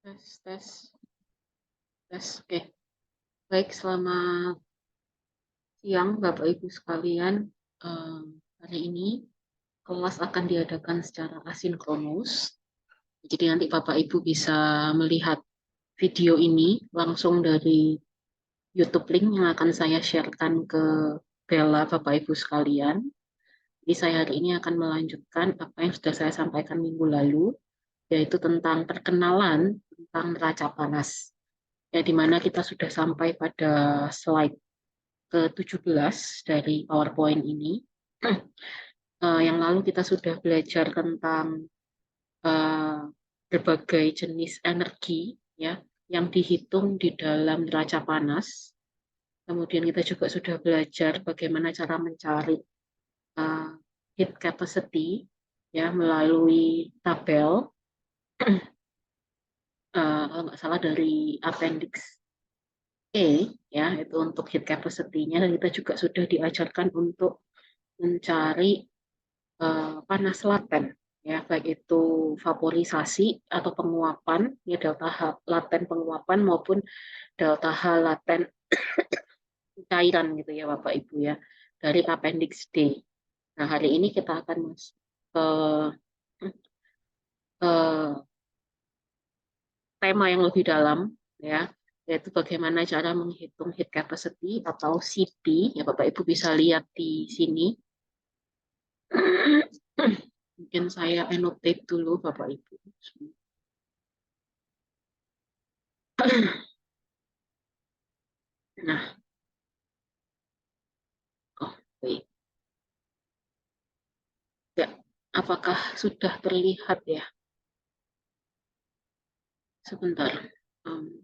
Tes, tes, tes. Oke, baik. Selamat siang, Bapak Ibu sekalian. Em, Hari ini kelas akan diadakan secara asinkronus. Jadi nanti Bapak Ibu bisa melihat video ini langsung dari YouTube link yang akan saya sharekan ke Bella, Bapak Ibu sekalian. Jadi saya hari ini akan melanjutkan apa yang sudah saya sampaikan minggu lalu, yaitu tentang perkenalan tentang neraca panas. Ya, di mana kita sudah sampai pada slide ke-17 dari PowerPoint ini. Yang lalu kita sudah belajar tentang eh, berbagai jenis energi ya yang dihitung di dalam neraca panas. Kemudian kita juga sudah belajar bagaimana cara mencari eh, heat capacity ya melalui tabel kalau nggak salah dari appendix E ya itu untuk heat capacity-nya, dan kita juga sudah diajarkan untuk mencari panas laten ya baik itu vaporisasi atau penguapan ya delta H laten penguapan maupun delta H laten cairan gitu ya Bapak Ibu ya dari appendix D. Nah, hari ini kita akan masuk ke, ke tema yang lebih dalam ya, yaitu bagaimana cara menghitung heat capacity atau CP ya Bapak Ibu bisa lihat di sini. Mungkin saya annotate dulu Bapak Ibu. Nah, oh, baik. Ya, apakah sudah terlihat ya? Sebentar. Um,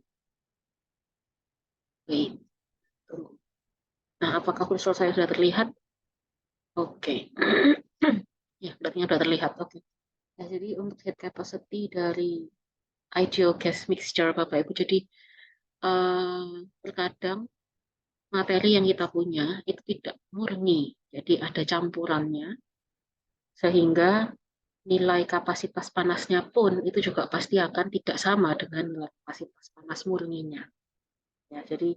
Wait, tunggu. Nah, apakah kursor saya sudah terlihat? Oke. Ya, berarti sudah terlihat. Oke. Nah, jadi untuk heat capacity dari ideal gas mixture, Bapak Ibu. Jadi, terkadang materi yang kita punya itu tidak murni. Jadi, ada campurannya. Sehingga nilai kapasitas panasnya pun itu juga pasti akan tidak sama dengan nilai kapasitas panas murninya. Ya, jadi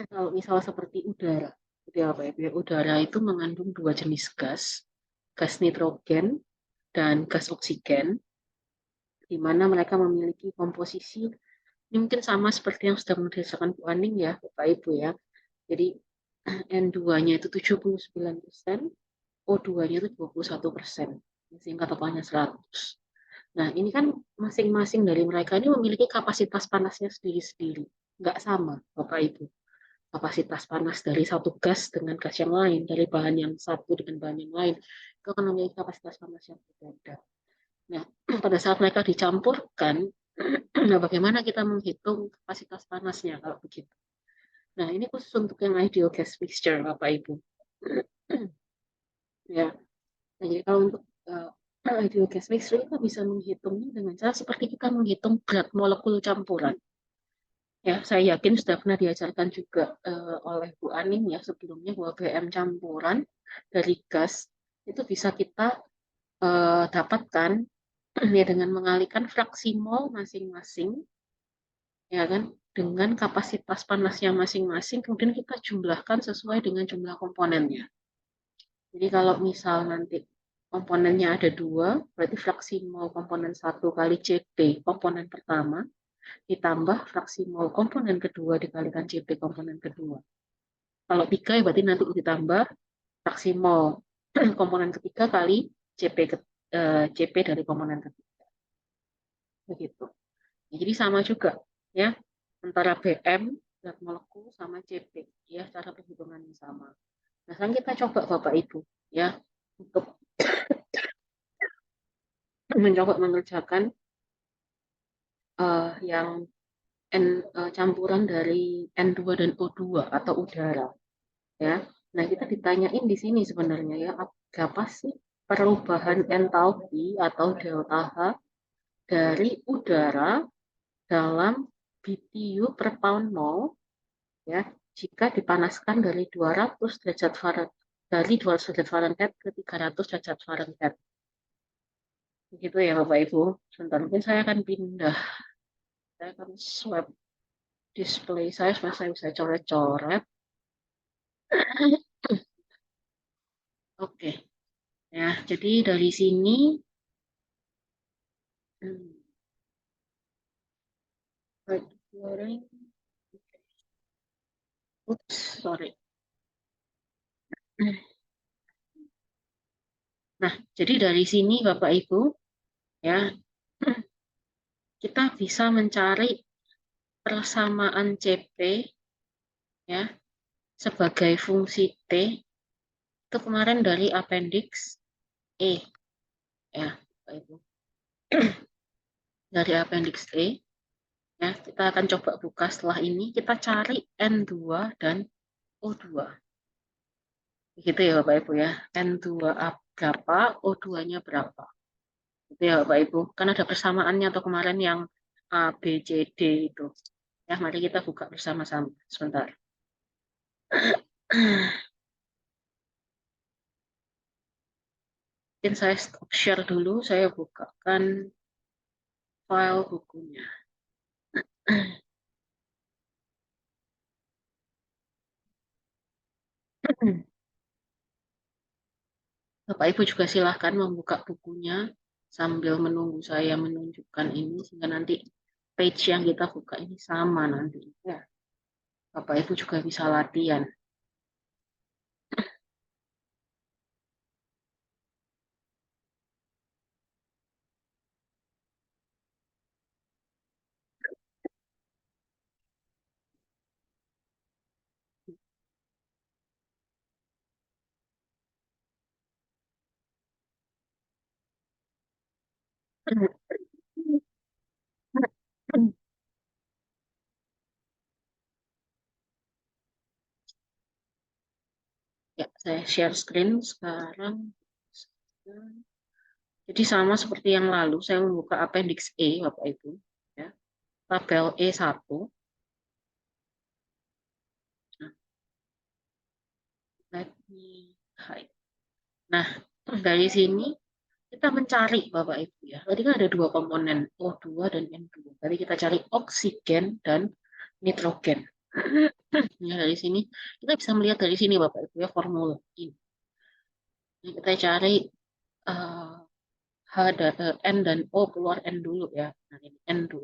kalau misal seperti udara, gitu ya Pak ya, udara itu mengandung dua jenis gas, gas nitrogen dan gas oksigen, di mana mereka memiliki komposisi ini mungkin sama seperti yang sudah mendesakan Bu Aning ya, Bapak Ibu ya. Jadi N2-nya itu 79%, O2-nya itu 21%, sehingga totalnya 100. Nah, ini kan masing-masing dari mereka ini memiliki kapasitas panasnya sendiri-sendiri. Nggak sama, Bapak Ibu. Kapasitas panas dari satu gas dengan gas yang lain, dari bahan yang satu dengan bahan yang lain, itu akan memiliki kapasitas panas yang berbeda. Nah, pada saat mereka dicampurkan, nah bagaimana kita menghitung kapasitas panasnya kalau begitu? Nah, ini khusus untuk yang ideal gas mixture, Bapak Ibu. Ya, nah, jadi kalau untuk ideal gas mixture kita bisa menghitungnya dengan cara seperti kita menghitung berat molekul campuran. Ya, saya yakin sudah pernah diajarkan juga oleh Bu Aning ya sebelumnya bahwa BM campuran dari gas itu bisa kita dapatkan ya dengan mengalihkan fraksi mol masing-masing ya kan dengan kapasitas panasnya masing-masing, kemudian kita jumlahkan sesuai dengan jumlah komponennya. Jadi kalau misal nanti komponennya ada dua, berarti fraksi mol komponen satu kali CP komponen pertama ditambah fraksi mol komponen kedua dikalikan CP komponen kedua. Kalau tiga ya berarti nanti ditambah fraksi mol komponen ketiga kali CP CP dari komponen ketiga. Begitu. Ya, jadi sama juga ya antara BM zat molekul sama CP ya cara perhitungan yang sama. Nah, sekarang kita coba Bapak Ibu ya untuk mencoba mengerjakan yang campuran dari N2 dan O2 atau udara ya. Nah, kita ditanyain di sini sebenarnya ya apa sih perubahan entalpi atau delta H dari udara dalam BTU per pound mole ya jika dipanaskan dari 200 derajat Fahrenheit dari 200 derajat Fahrenheit ke 300 derajat Fahrenheit. Begitu ya Bapak Ibu. Sebentar mungkin saya akan pindah Saya akan swap display saya supaya saya bisa coret-coret. Oke, ya. Jadi dari sini, hmm, goreng. Oops, sorry. Nah, jadi dari sini Bapak Ibu, ya, kita bisa mencari persamaan CP, ya, sebagai fungsi T itu kemarin dari appendix E, ya, Bapak Ibu. Dari appendix E, ya, kita akan coba buka setelah ini, kita cari N2 dan O2. Begitu ya Bapak Ibu ya. N2 berapa, O2-nya berapa. Gitu ya Bapak Ibu. Kan ada persamaannya atau kemarin yang A, B, C, D itu. Ya, mari kita buka bersama-sama. Sebentar. Mungkin saya stop share dulu, saya bukakan file bukunya. Bapak Ibu juga silahkan membuka bukunya sambil menunggu saya menunjukkan ini, sehingga nanti page yang kita buka ini sama nanti. Ya, Bapak Ibu juga bisa latihan. Ya, saya share screen sekarang. Jadi sama seperti yang lalu, saya membuka appendix E, Bapak Ibu. Ya, tabel E1. Nah, let me hide. Nah, dari sini kita mencari Bapak Ibu ya. Tadi kan ada dua komponen, O2 dan N2. Tadi kita cari oksigen dan nitrogen. Ya, dari sini kita bisa melihat dari sini Bapak Ibu ya formula ini. Nah, kita cari eh, H dan N dan O keluar N dulu ya. Nah, ini N2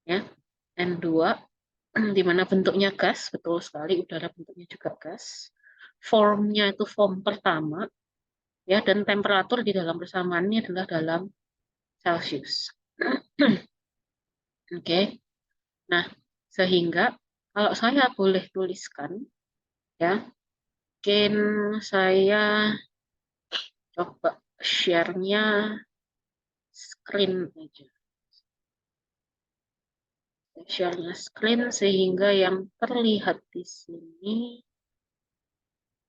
ya. N2 di mana bentuknya gas, betul sekali udara bentuknya juga gas. Formnya itu form pertama ya, dan temperatur di dalam persamaannya adalah dalam Celcius. Oke. Nah, sehingga kalau saya boleh tuliskan ya, mungkin saya coba share-nya screen aja. Share-nya screen sehingga yang terlihat di sini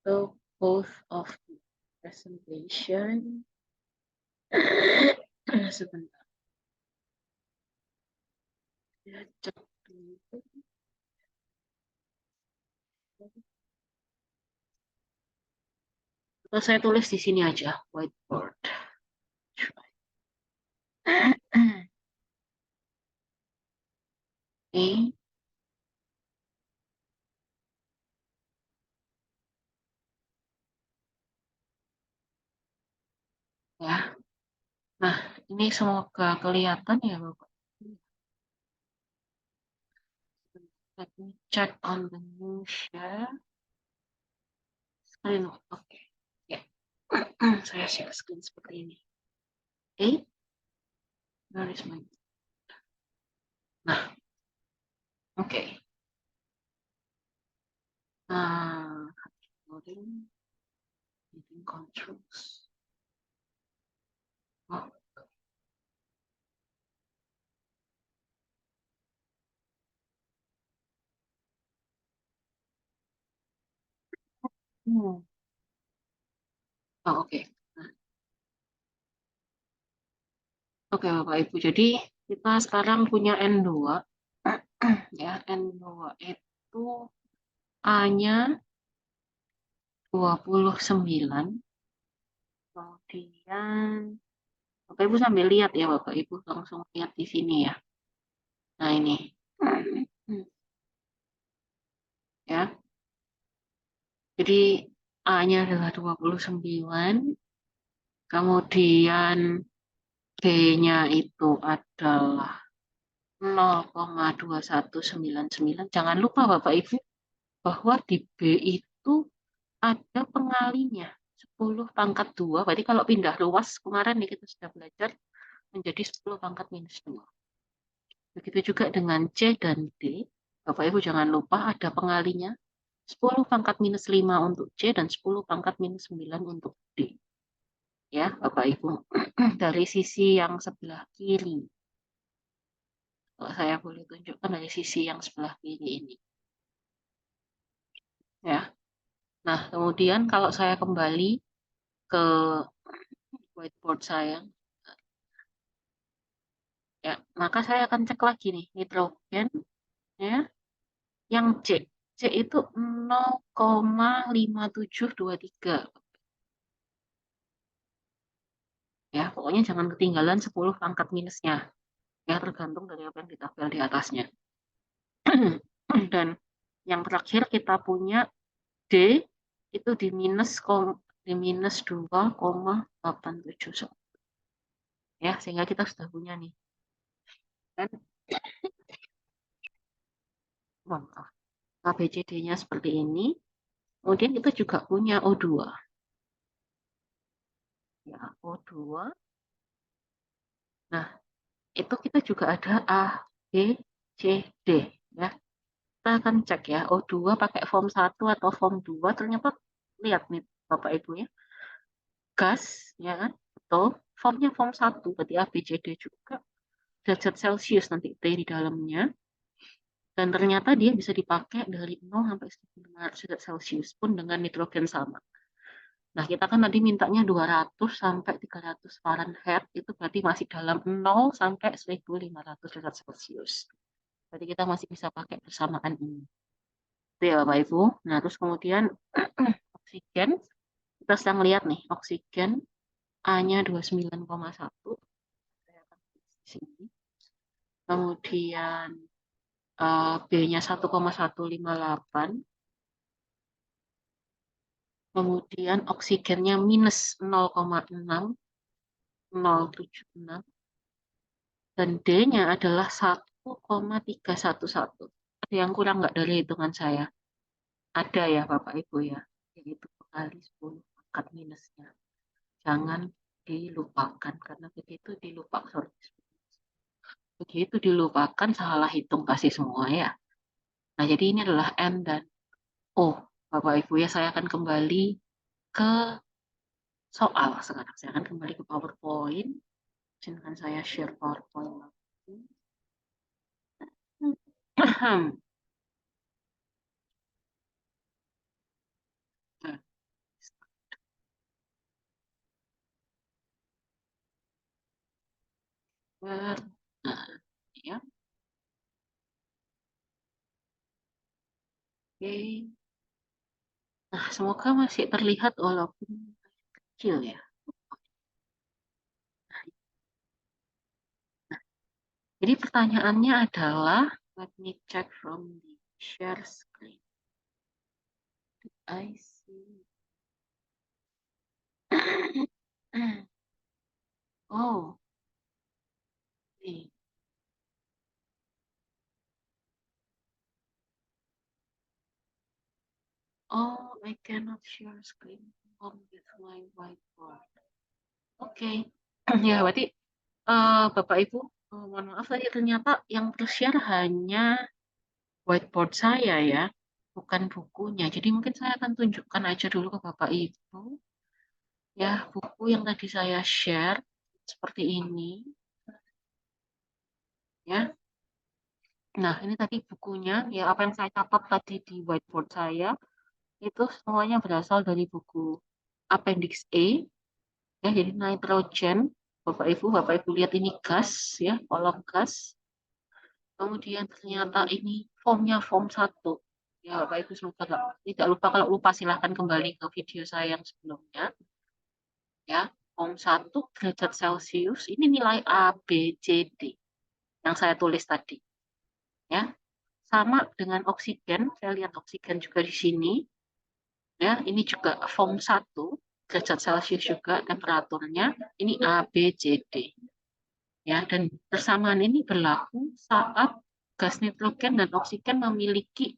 itu both of the presentation. Sebentar. Ya, cek dulu. Atau saya tulis di sini aja, whiteboard. Oke, ya. Nah, ini semoga kelihatan ya, Bapak. Let me check on the new share screen. Oke, ya. Saya share screen seperti ini. Oke, where is my... Nah, oke. Nah, loading, meeting controls. Oh. Hmm. Oh, oke. Nah, oke, Bapak Ibu. Jadi kita sekarang punya N2 ya, N2 itu A-nya 29. Kemudian Bapak Ibu sambil lihat ya Bapak Ibu langsung lihat di sini ya. Nah, ini. Ya. Jadi A-nya adalah 29, kemudian B-nya itu adalah 0,2199. Jangan lupa Bapak Ibu bahwa di B itu ada pengalinya 10 pangkat 2. Berarti kalau pindah ruas kemarin nih kita sudah belajar menjadi 10 pangkat minus 2. Begitu juga dengan C dan D. Bapak Ibu jangan lupa ada pengalinya 10 pangkat minus 5 untuk C dan 10 pangkat minus 9 untuk D. Ya, Bapak Ibu. Dari sisi yang sebelah kiri. Kalau saya boleh tunjukkan dari sisi yang sebelah kiri ini. Ya. Nah, kemudian kalau saya kembali ke whiteboard saya, ya, maka saya akan cek lagi nih nitrogen, ya, yang C. C itu 0,5723. Ya, pokoknya jangan ketinggalan 10 pangkat minusnya. Ya, tergantung dari apa yang di tabel di atasnya. Dan yang terakhir kita punya D itu di minus 2,871. Ya, sehingga kita sudah punya nih. Dan ABCD-nya seperti ini. Kemudian kita juga punya O2. Ya, O2. Nah, itu kita juga ada A, B, C, D. Ya, kita akan cek ya, O2 pakai form 1 atau form 2. Ternyata lihat nih Bapak Ibu ya. Gas, ya kan? Betul. Formnya form 1, berarti A, B, C, D juga. Derajat Celcius nanti T di dalamnya. Dan ternyata dia bisa dipakai dari 0 sampai 1500 derajat Celcius pun dengan nitrogen sama. Nah, kita kan tadi mintanya 200 sampai 300 Fahrenheit, itu berarti masih dalam 0 sampai 1500 derajat Celcius. Berarti kita masih bisa pakai persamaan ini. Itu ya Bapak Ibu. Nah, terus kemudian oksigen, kita sedang lihat nih, oksigen A-nya 29,1. Saya akan tulis di sini. Kemudian B-nya 1,158. Kemudian oksigennya minus 0,6076 dan D-nya adalah 1,311. Ada yang kurang nggak dari hitungan saya? Ada ya Bapak Ibu ya, yaitu kali 10 pangkat minusnya. Jangan dilupakan karena begitu dilupakan salah hitung pasti semua ya. Nah, jadi ini adalah N dan O. Bapak Ibu ya, saya akan kembali ke soal sekarang. Saya akan kembali ke PowerPoint. Izinkan saya share PowerPoint lagi. Nah, ya, oke. Nah, semoga masih terlihat walaupun kecil ya. Jadi pertanyaannya adalah, let me check from the share screen. I see. Oh, okay. Oh, I cannot share screen with my whiteboard. Oke, ya berarti Bapak Ibu, mohon maaf tadi ternyata yang tershare hanya whiteboard saya ya, bukan bukunya. Jadi mungkin saya akan tunjukkan aja dulu ke Bapak Ibu ya buku yang tadi saya share seperti ini ya. Nah, ini tadi bukunya ya, apa yang saya catat tadi di whiteboard saya itu semuanya berasal dari buku Appendix A ya. Jadi nitrogen, Bapak Ibu lihat ini gas ya, kolom gas. Kemudian ternyata ini formnya form 1. Ya, Bapak Ibu semoga tidak lupa, kalau lupa silahkan kembali ke video saya yang sebelumnya. Ya, form 1 derajat Celcius, ini nilai A, B, C, D yang saya tulis tadi. Ya, sama dengan oksigen, saya lihat oksigen juga di sini. Ya, ini juga form 1 derajat Celcius juga temperaturnya. Ini A, B, C, D. Ya, dan persamaan ini berlaku saat gas nitrogen dan oksigen memiliki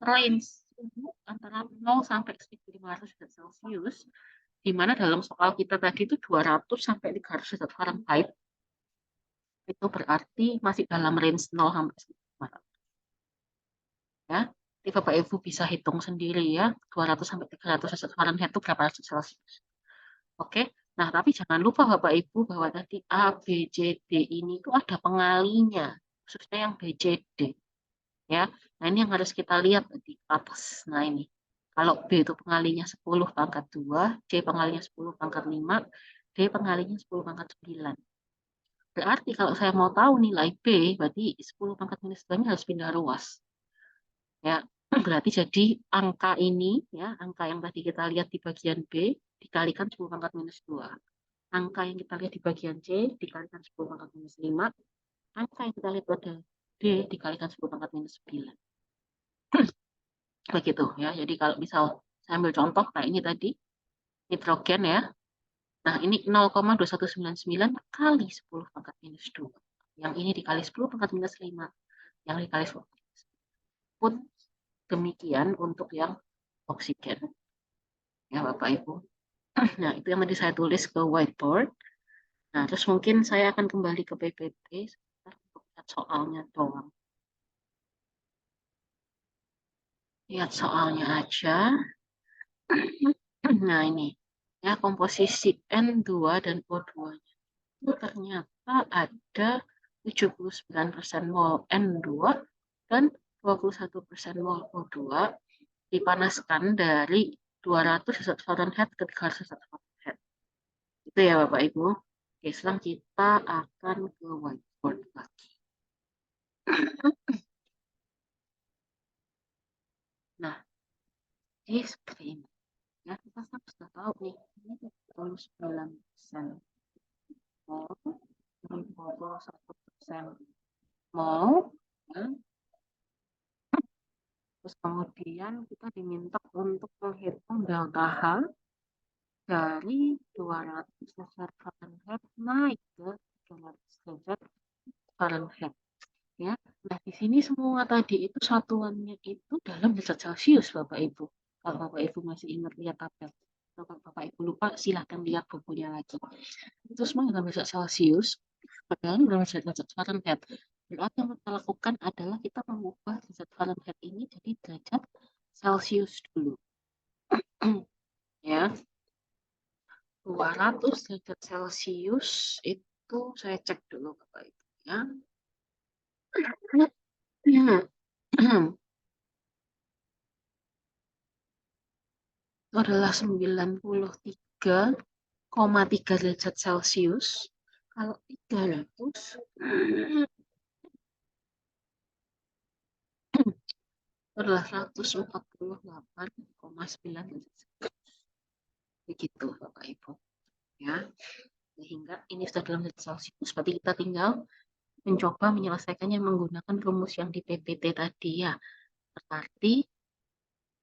range suhu antara 0 sampai 1500 derajat Celcius, di mana dalam soal kita tadi itu 200 sampai 300 derajat Fahrenheit, itu berarti masih dalam range 0 sampai 1500. Ya. Jadi Bapak Ibu bisa hitung sendiri ya, 200 sampai 300 derajat Fahrenheit itu berapa derajat Celcius. Oke. Nah, tapi jangan lupa Bapak Ibu bahwa tadi A, B, C, D ini itu ada pengalinya, khususnya yang B, C, D. Ya. Nah, ini yang harus kita lihat di atas. Nah, ini. Kalau B itu pengalinya 10 pangkat 2, C pengalinya 10 pangkat 5, D pengalinya 10 pangkat 9. Berarti kalau saya mau tahu nilai B, berarti 10 pangkat minus 2 ini harus pindah ruas. Ya, berarti jadi angka ini, ya, angka yang tadi kita lihat di bagian B, dikalikan 10 pangkat minus 2. Angka yang kita lihat di bagian C, dikalikan 10 pangkat minus 5. Angka yang kita lihat pada D, dikalikan 10 pangkat minus 9. Begitu ya. Jadi kalau misal saya ambil contoh, nah ini tadi, nitrogen ya. Nah ini 0,2199 kali 10 pangkat minus 2. Yang ini dikali 10 pangkat minus 5. Yang dikali 10 pangkat minus 5. Pun demikian untuk yang oksigen. Ya Bapak Ibu. Nah itu yang tadi saya tulis ke whiteboard. Nah terus mungkin saya akan kembali ke PPT sebentar untuk lihat soalnya doang. Lihat soalnya aja. Nah ini ya komposisi N2 dan O2-nya. Itu ternyata ada 79% mol N2 dan 21% mol O2 dipanaskan dari 200 derajat Fahrenheit ke 300 derajat Fahrenheit. Itu ya Bapak Ibu. Oke, sekarang kita akan ke whiteboard lagi. Nah, jadi seperti ini. Ya, kita sudah tahu nih, ini 29% mol, 21% mol, ya. Terus kemudian kita diminta untuk menghitung delta H dari 200 derajat Fahrenheit naik ke 300 derajat Fahrenheit. Ya. Nah, di sini semua tadi itu satuannya itu dalam derajat Celcius, Bapak Ibu. Kalau Bapak Ibu masih ingat lihat tabel. Kalau Bapak Ibu lupa, silahkan lihat bukunya lagi. Itu semua dalam derajat Celcius, padahal dalam derajat Fahrenheit. Berarti yang kita lakukan adalah kita mengubah derajat Fahrenheit ini jadi derajat Celcius dulu. Ya, 200 derajat Celcius itu saya cek dulu Bapak Ibu ya. Ya. Itu adalah 93,3 derajat Celcius. Kalau 300 itu adalah 148,9 derajat Celcius. Begitu Bapak Ibu. Ya. Sehingga ini sudah dalam derajat Celcius, berarti kita tinggal mencoba menyelesaikannya menggunakan rumus yang di PPT tadi ya. Berarti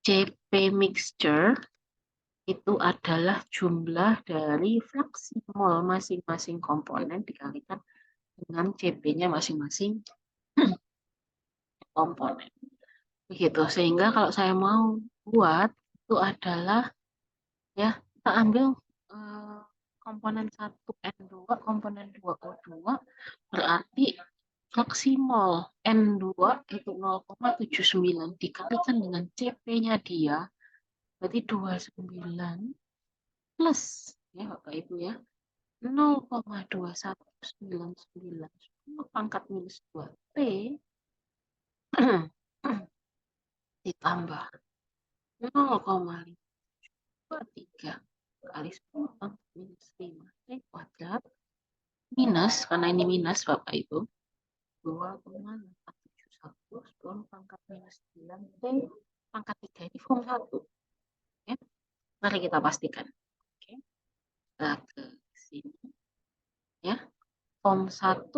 CP mixture itu adalah jumlah dari fraksi mol masing-masing komponen dikalikan dengan CP-nya masing-masing komponen. Begitu. Sehingga kalau saya mau buat itu adalah ya kita ambil komponen 1 N2, komponen 2 O2 berarti fraksi mol N2 itu 0,79 dikalikan dengan CP-nya dia berarti 29 plus ya Bapak Ibu ya 0,2199 pangkat minus 2T ditambah 0,523 kali 10 pangkat minus 5 T kuadrat minus, karena ini minus Bapak Ibu, 2,871 10 pangkat minus 9 T pangkat 3 ini form 1. Ya. Mari kita pastikan. Oke. Kita ke sini. Ya. Form 1.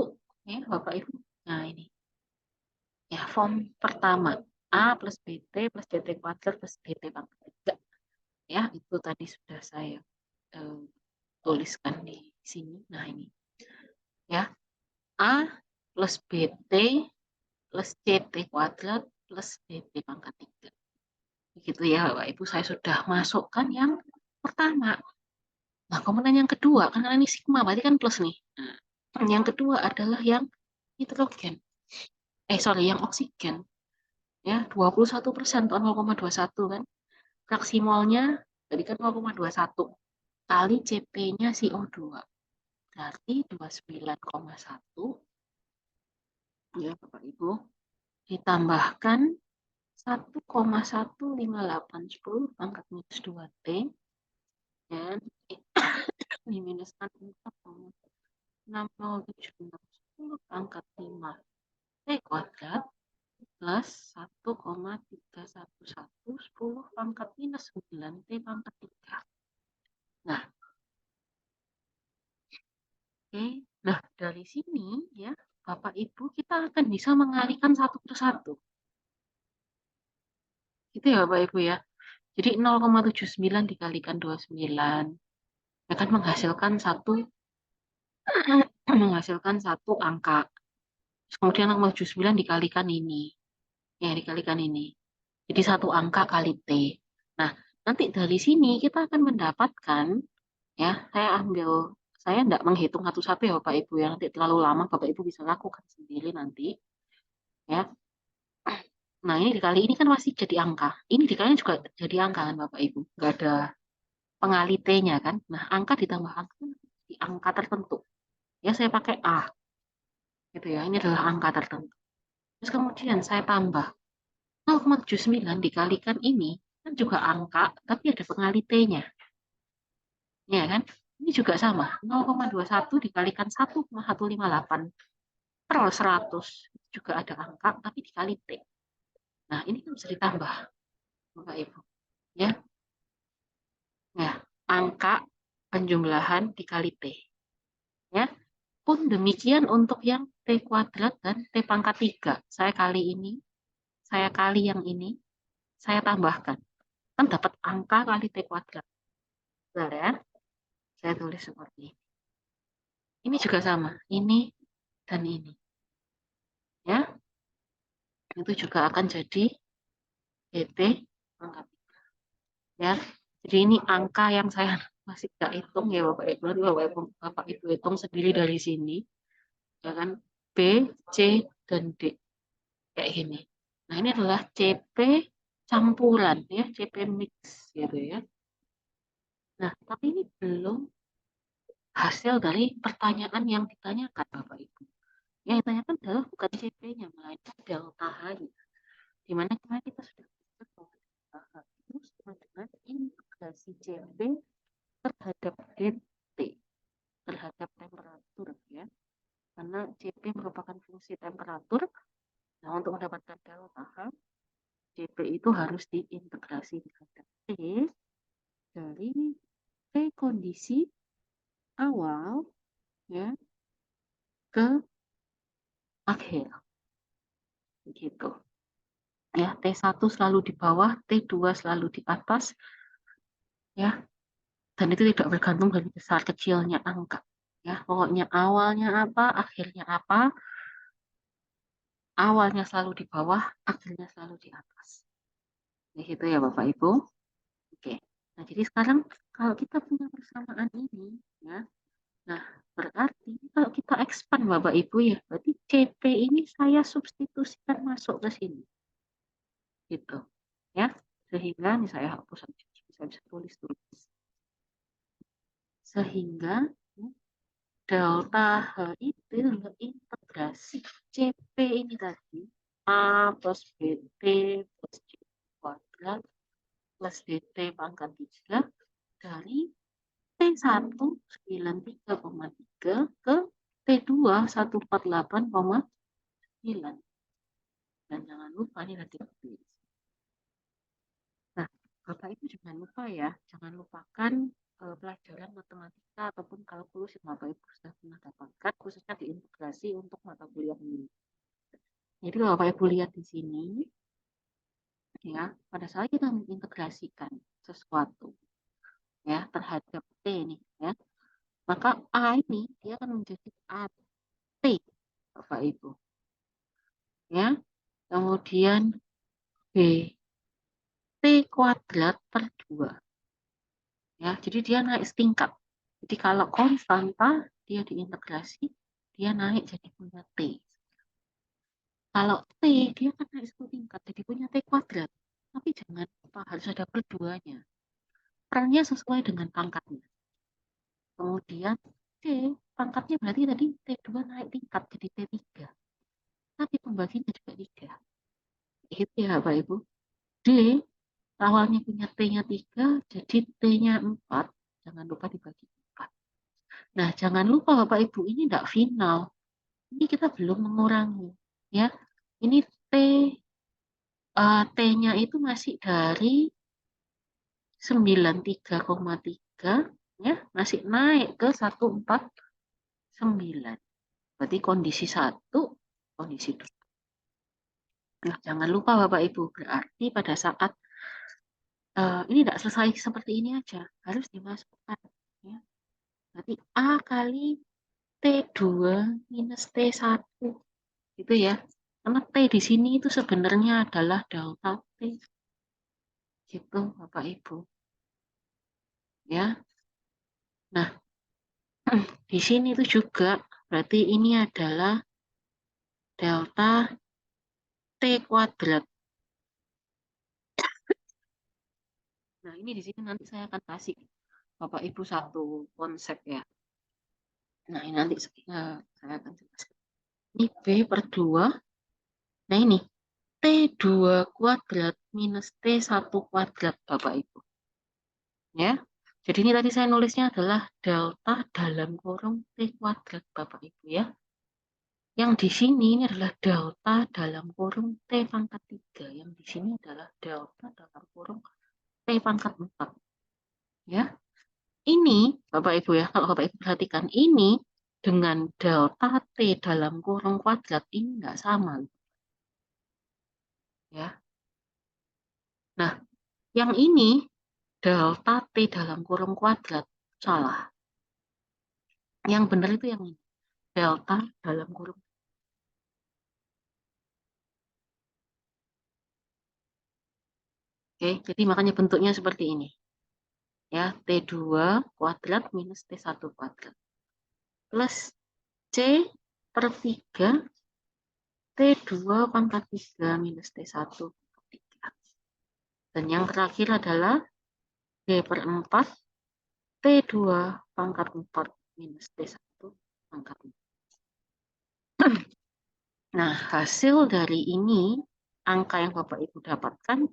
Ya Bapak Ibu. Nah ini. Ya, form pertama. A plus BT plus DT kuadrat plus DT pangkat 3. Ya, itu tadi sudah saya tuliskan di sini. Nah, ini. Ya, A plus BT plus CT kuadrat plus DT pangkat 3. Begitu ya, Bapak Ibu. Saya sudah masukkan yang pertama. Nah, kemudian yang kedua, karena ini sigma, berarti kan plus nih. Nah, yang kedua adalah yang nitrogen. Sorry, yang oksigen. Ya, 21% atau 0,21 kan. Fraksi molnya tadi kan 0,21 kali CP-nya CO2. Berarti 29,1 ya Bapak Ibu ditambahkan 1,15810 pangkat minus 2T dan diminuskan 4,607610 pangkat 5T kuadrat plus 1,311110 pangkat minus 9T pangkat 3. Nah, oke. Nah, dari sini ya, Bapak Ibu kita akan bisa mengalihkan satu persatu. Gitu ya Bapak Ibu ya. Jadi 0,79 dikalikan 29 akan menghasilkan satu angka. Kemudian 0,79 dikalikan ini. Ya, dikalikan ini. Jadi satu angka kali T. Nah, nanti dari sini kita akan mendapatkan ya, saya tidak menghitung satu-satu ya Bapak Ibu ya, nanti terlalu lama Bapak Ibu bisa lakukan sendiri nanti ya. Nah, ini dikali ini kan masih jadi angka. Ini dikali juga jadi angka kan Bapak Ibu. Nggak ada pengali T-nya kan. Nah, angka ditambah angka di angka tertentu. Ya, saya pakai A. Gitu ya. Ini adalah angka tertentu. Terus kemudian saya tambah 0,79 dikalikan ini kan juga angka, tapi ada pengali T-nya. Ya kan? Ini juga sama. 0,21 dikalikan 1,158 per 100. Juga ada angka, tapi dikali T. Nah, ini kan bisa ditambah, Bapak Ibu. Ya, nah, angka penjumlahan dikali T. Ya, pun demikian untuk yang T kuadrat dan T pangkat 3. Saya kali ini, saya kali yang ini, saya tambahkan. Kan dapat angka kali T kuadrat. Benar ya? Saya tulis seperti ini. Ini juga sama, ini dan ini. Ya, itu juga akan jadi DT pangkat 3. Ya, jadi ini angka yang saya masih nggak hitung ya Bapak Ibu. Nanti Bapak Ibu hitung sendiri dari sini. Ya kan? B, C, dan D. Kayak gini. Nah, ini adalah CP campuran ya, CP mix gitu ya. Nah, tapi ini belum hasil dari pertanyaan yang ditanyakan Bapak Ibu. Yang ditanyakan adalah bukan CP-nya, melainkan delta H-nya. Di mana kemarin kita sudah belajar bahwa delta H itu sama dengan integrasi CP terhadap DT, terhadap temperatur ya. Karena CP merupakan fungsi temperatur. Nah, untuk mendapatkan delta H, CP itu harus diintegrasi terhadap T dari T kondisi awal ya ke akhir. Begitu. Ya, T1 selalu di bawah, T2 selalu di atas ya. Dan itu tidak bergantung dari besar kecilnya angka. Ya, pokoknya awalnya apa, akhirnya apa, awalnya selalu di bawah, akhirnya selalu di atas. Begitu ya Bapak Ibu. Oke. Nah, jadi sekarang kalau kita punya persamaan ini ya. Nah, berarti kalau kita expand Bapak Ibu ya, berarti CP ini saya substitusikan masuk ke sini. Gitu. Ya. Sehingga ini saya hapus saja. Saya bisa tulis. Sehingga delta H itu adalah integrasi CP ini tadi. A plus BT plus C kuadrat plus DT pangkat 3 dari T1 93,3 ke T2 148,9. Dan jangan lupa ini nanti. Nah, Bapak Ibu jangan lupa ya, jangan lupakan pelajaran matematika ataupun kalkulus yang Bapak Ibu sudah pernah dapatkan, khususnya di integrasi untuk mata kuliah ini. Jadi kalau Bapak Ibu lihat di sini, ya, pada saat kita mengintegrasikan sesuatu ya terhadap T nih ya, maka A ini dia akan menjadi AT Bapak Ibu. Ya. Kemudian B T kuadrat per 2. Ya, jadi dia naik setingkat. Jadi kalau konstanta dia diintegrasi, dia naik jadi punya T. Kalau T dia kan naik satu tingkat, jadi punya T kuadrat. Tapi jangan lupa harus ada per 2-nya. Perannya sesuai dengan pangkatnya. Kemudian C, pangkatnya berarti tadi T2 naik tingkat jadi T3. Tapi pembaginya juga 3. Itu ya Bapak Ibu. D, awalnya punya T-nya 3, jadi T-nya 4. Jangan lupa dibagi 4. Nah, jangan lupa Bapak Ibu, ini tidak final. Ini kita belum mengurangi. Ya, ini T-nya itu masih dari 93,3, ya, masih naik ke 149. Berarti kondisi 1, kondisi 2. Nah, jangan lupa Bapak Ibu, berarti pada saat ini tidak selesai seperti ini aja, harus dimasukkan. Ya. Berarti A kali T2 minus T1. Gitu ya. Karena T di sini itu sebenarnya adalah delta T. Gitu Bapak Ibu. Ya. Nah, di sini itu juga berarti ini adalah delta T kuadrat. Nah, ini di sini nanti saya akan kasih Bapak Ibu satu konsep ya. Nah, ini nanti saya akan jelaskan. Ini B per 2. Nah, ini T2 kuadrat minus T1 kuadrat, Bapak Ibu. Ya. Jadi ini tadi saya nulisnya adalah delta dalam kurung T kuadrat, Bapak Ibu ya. Yang di sini ini adalah delta dalam kurung T pangkat 3. Yang di sini adalah delta dalam kurung T pangkat 4. Ya. Ini, Bapak Ibu ya, kalau Bapak Ibu perhatikan, ini dengan delta T dalam kurung kuadrat ini enggak sama. Ya. Nah, yang ini delta T dalam kurung kuadrat. Salah. Yang benar itu yang ini. Delta dalam kurung. Oke, jadi makanya bentuknya seperti ini. Ya, T2 kuadrat minus T1 kuadrat. Plus C per 3 T2 pangkat 3 minus T1 per 3. Dan yang terakhir adalah B per 4 T2 pangkat 4 minus T1 pangkat 4. Nah, hasil dari ini, angka yang Bapak Ibu dapatkan,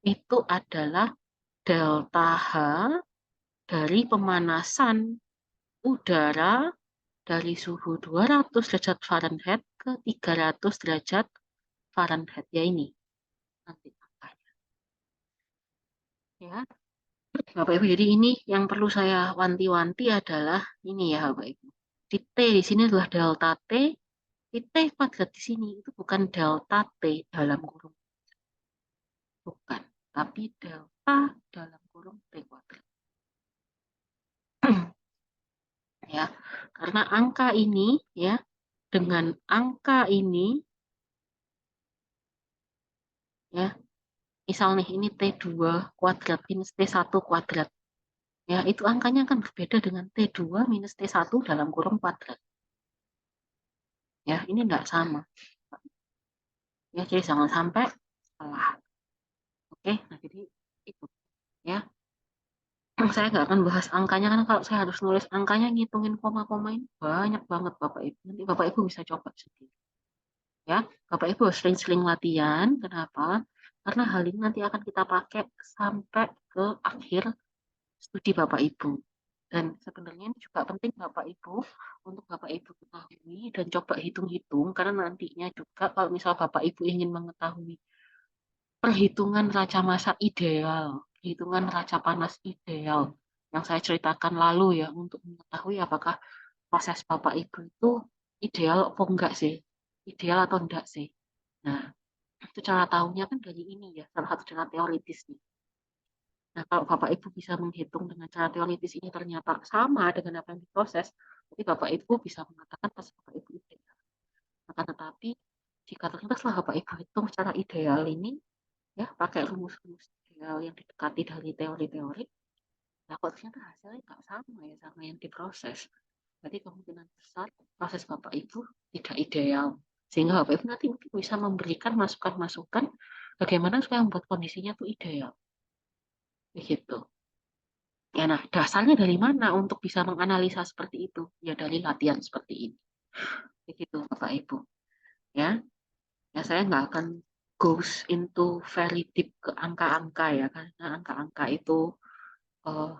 itu adalah delta H dari pemanasan udara dari suhu 200 derajat Fahrenheit ke 300 derajat Fahrenheit. Ya ini, nanti angkanya. Ya, Bapak Ibu, jadi ini yang perlu saya wanti-wanti adalah ini ya Bapak Ibu. Di T di sini adalah delta T, di T kuadrat di sini itu bukan delta T dalam kurung. Bukan, tapi delta dalam kurung T kuadrat. Ya, karena angka ini ya, dengan angka ini ya, misal nih ini T2 kuadrat minus T1 kuadrat. Ya, itu angkanya akan berbeda dengan T2 minus T1 dalam kurung kuadrat. Ya, ini enggak sama. Ya, jadi jangan sampai salah. Oke, nah jadi itu ya. Saya nggak akan bahas angkanya karena kalau saya harus nulis angkanya ngitungin koma-koma ini banyak banget Bapak Ibu. Nanti Bapak Ibu bisa coba sendiri. Ya, Bapak Ibu harus sering-sering latihan. Kenapa? Karena hal ini nanti akan kita pakai sampai ke akhir studi Bapak Ibu. Dan sebenarnya ini juga penting Bapak Ibu untuk Bapak Ibu ketahui dan coba hitung-hitung karena nantinya juga kalau misal Bapak Ibu ingin mengetahui perhitungan raca masak ideal, perhitungan raca panas ideal yang saya ceritakan lalu ya untuk mengetahui apakah proses Bapak Ibu itu ideal atau enggak sih, ideal atau enggak sih. Nah, itu cara tahunya kan dari ini ya, salah satu cara teoritis nih. Nah, kalau Bapak Ibu bisa menghitung dengan cara teoritis ini ternyata sama dengan apa yang diproses, jadi Bapak Ibu bisa mengatakan pas Bapak Ibu ideal. Akan tetapi, jika ternyata setelah Bapak Ibu hitung secara ideal ini, ya pakai rumus-rumus ideal yang didekati dari teori-teori, nah kok ternyata hasilnya nggak sama ya sama yang diproses. Berarti kemungkinan besar proses Bapak Ibu tidak ideal. Sehingga Bapak Ibu nanti mungkin bisa memberikan masukan-masukan bagaimana supaya membuat kondisinya itu ideal. Begitu. Ya, nah, dasarnya dari mana untuk bisa menganalisa seperti itu? Ya, dari latihan seperti ini. Begitu, Bapak Ibu. Ya, ya saya nggak akan goes into very deep ke angka-angka ya, karena angka-angka itu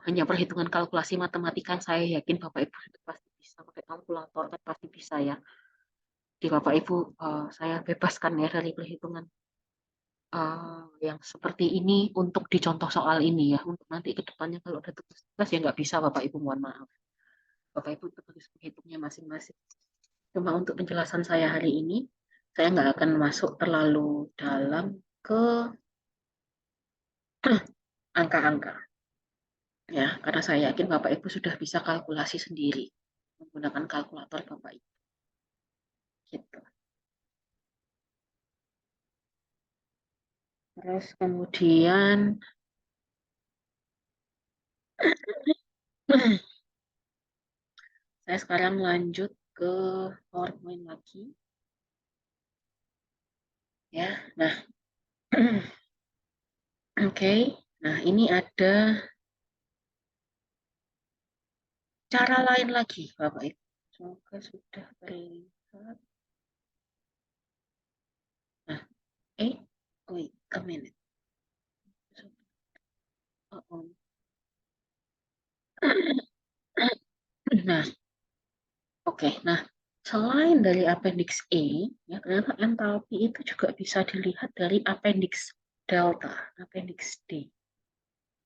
hanya perhitungan kalkulasi matematika. Saya yakin Bapak Ibu itu pasti bisa pakai kalkulator, kan pasti bisa ya. Di Bapak Ibu, saya bebaskan ya dari perhitungan yang seperti ini untuk dicontoh soal ini ya. Untuk nanti ke depannya kalau ada tugas ya nggak bisa Bapak Ibu, mohon maaf. Bapak Ibu terus menghitungnya masing-masing. Cuma untuk penjelasan saya hari ini, saya nggak akan masuk terlalu dalam ke angka-angka. Ya, karena saya yakin Bapak Ibu sudah bisa kalkulasi sendiri menggunakan kalkulator Bapak Ibu. Gitu. Terus kemudian saya sekarang lanjut ke PowerPoint lagi. Ya, nah, oke. Nah, ini ada cara lain lagi, Bapak Ibu. Semoga sudah terlihat. Nah, wait a minute. Oh. Nah, oke. Nah, selain dari appendix E, ya, ternyata entalpi itu juga bisa dilihat dari appendix delta, appendix D.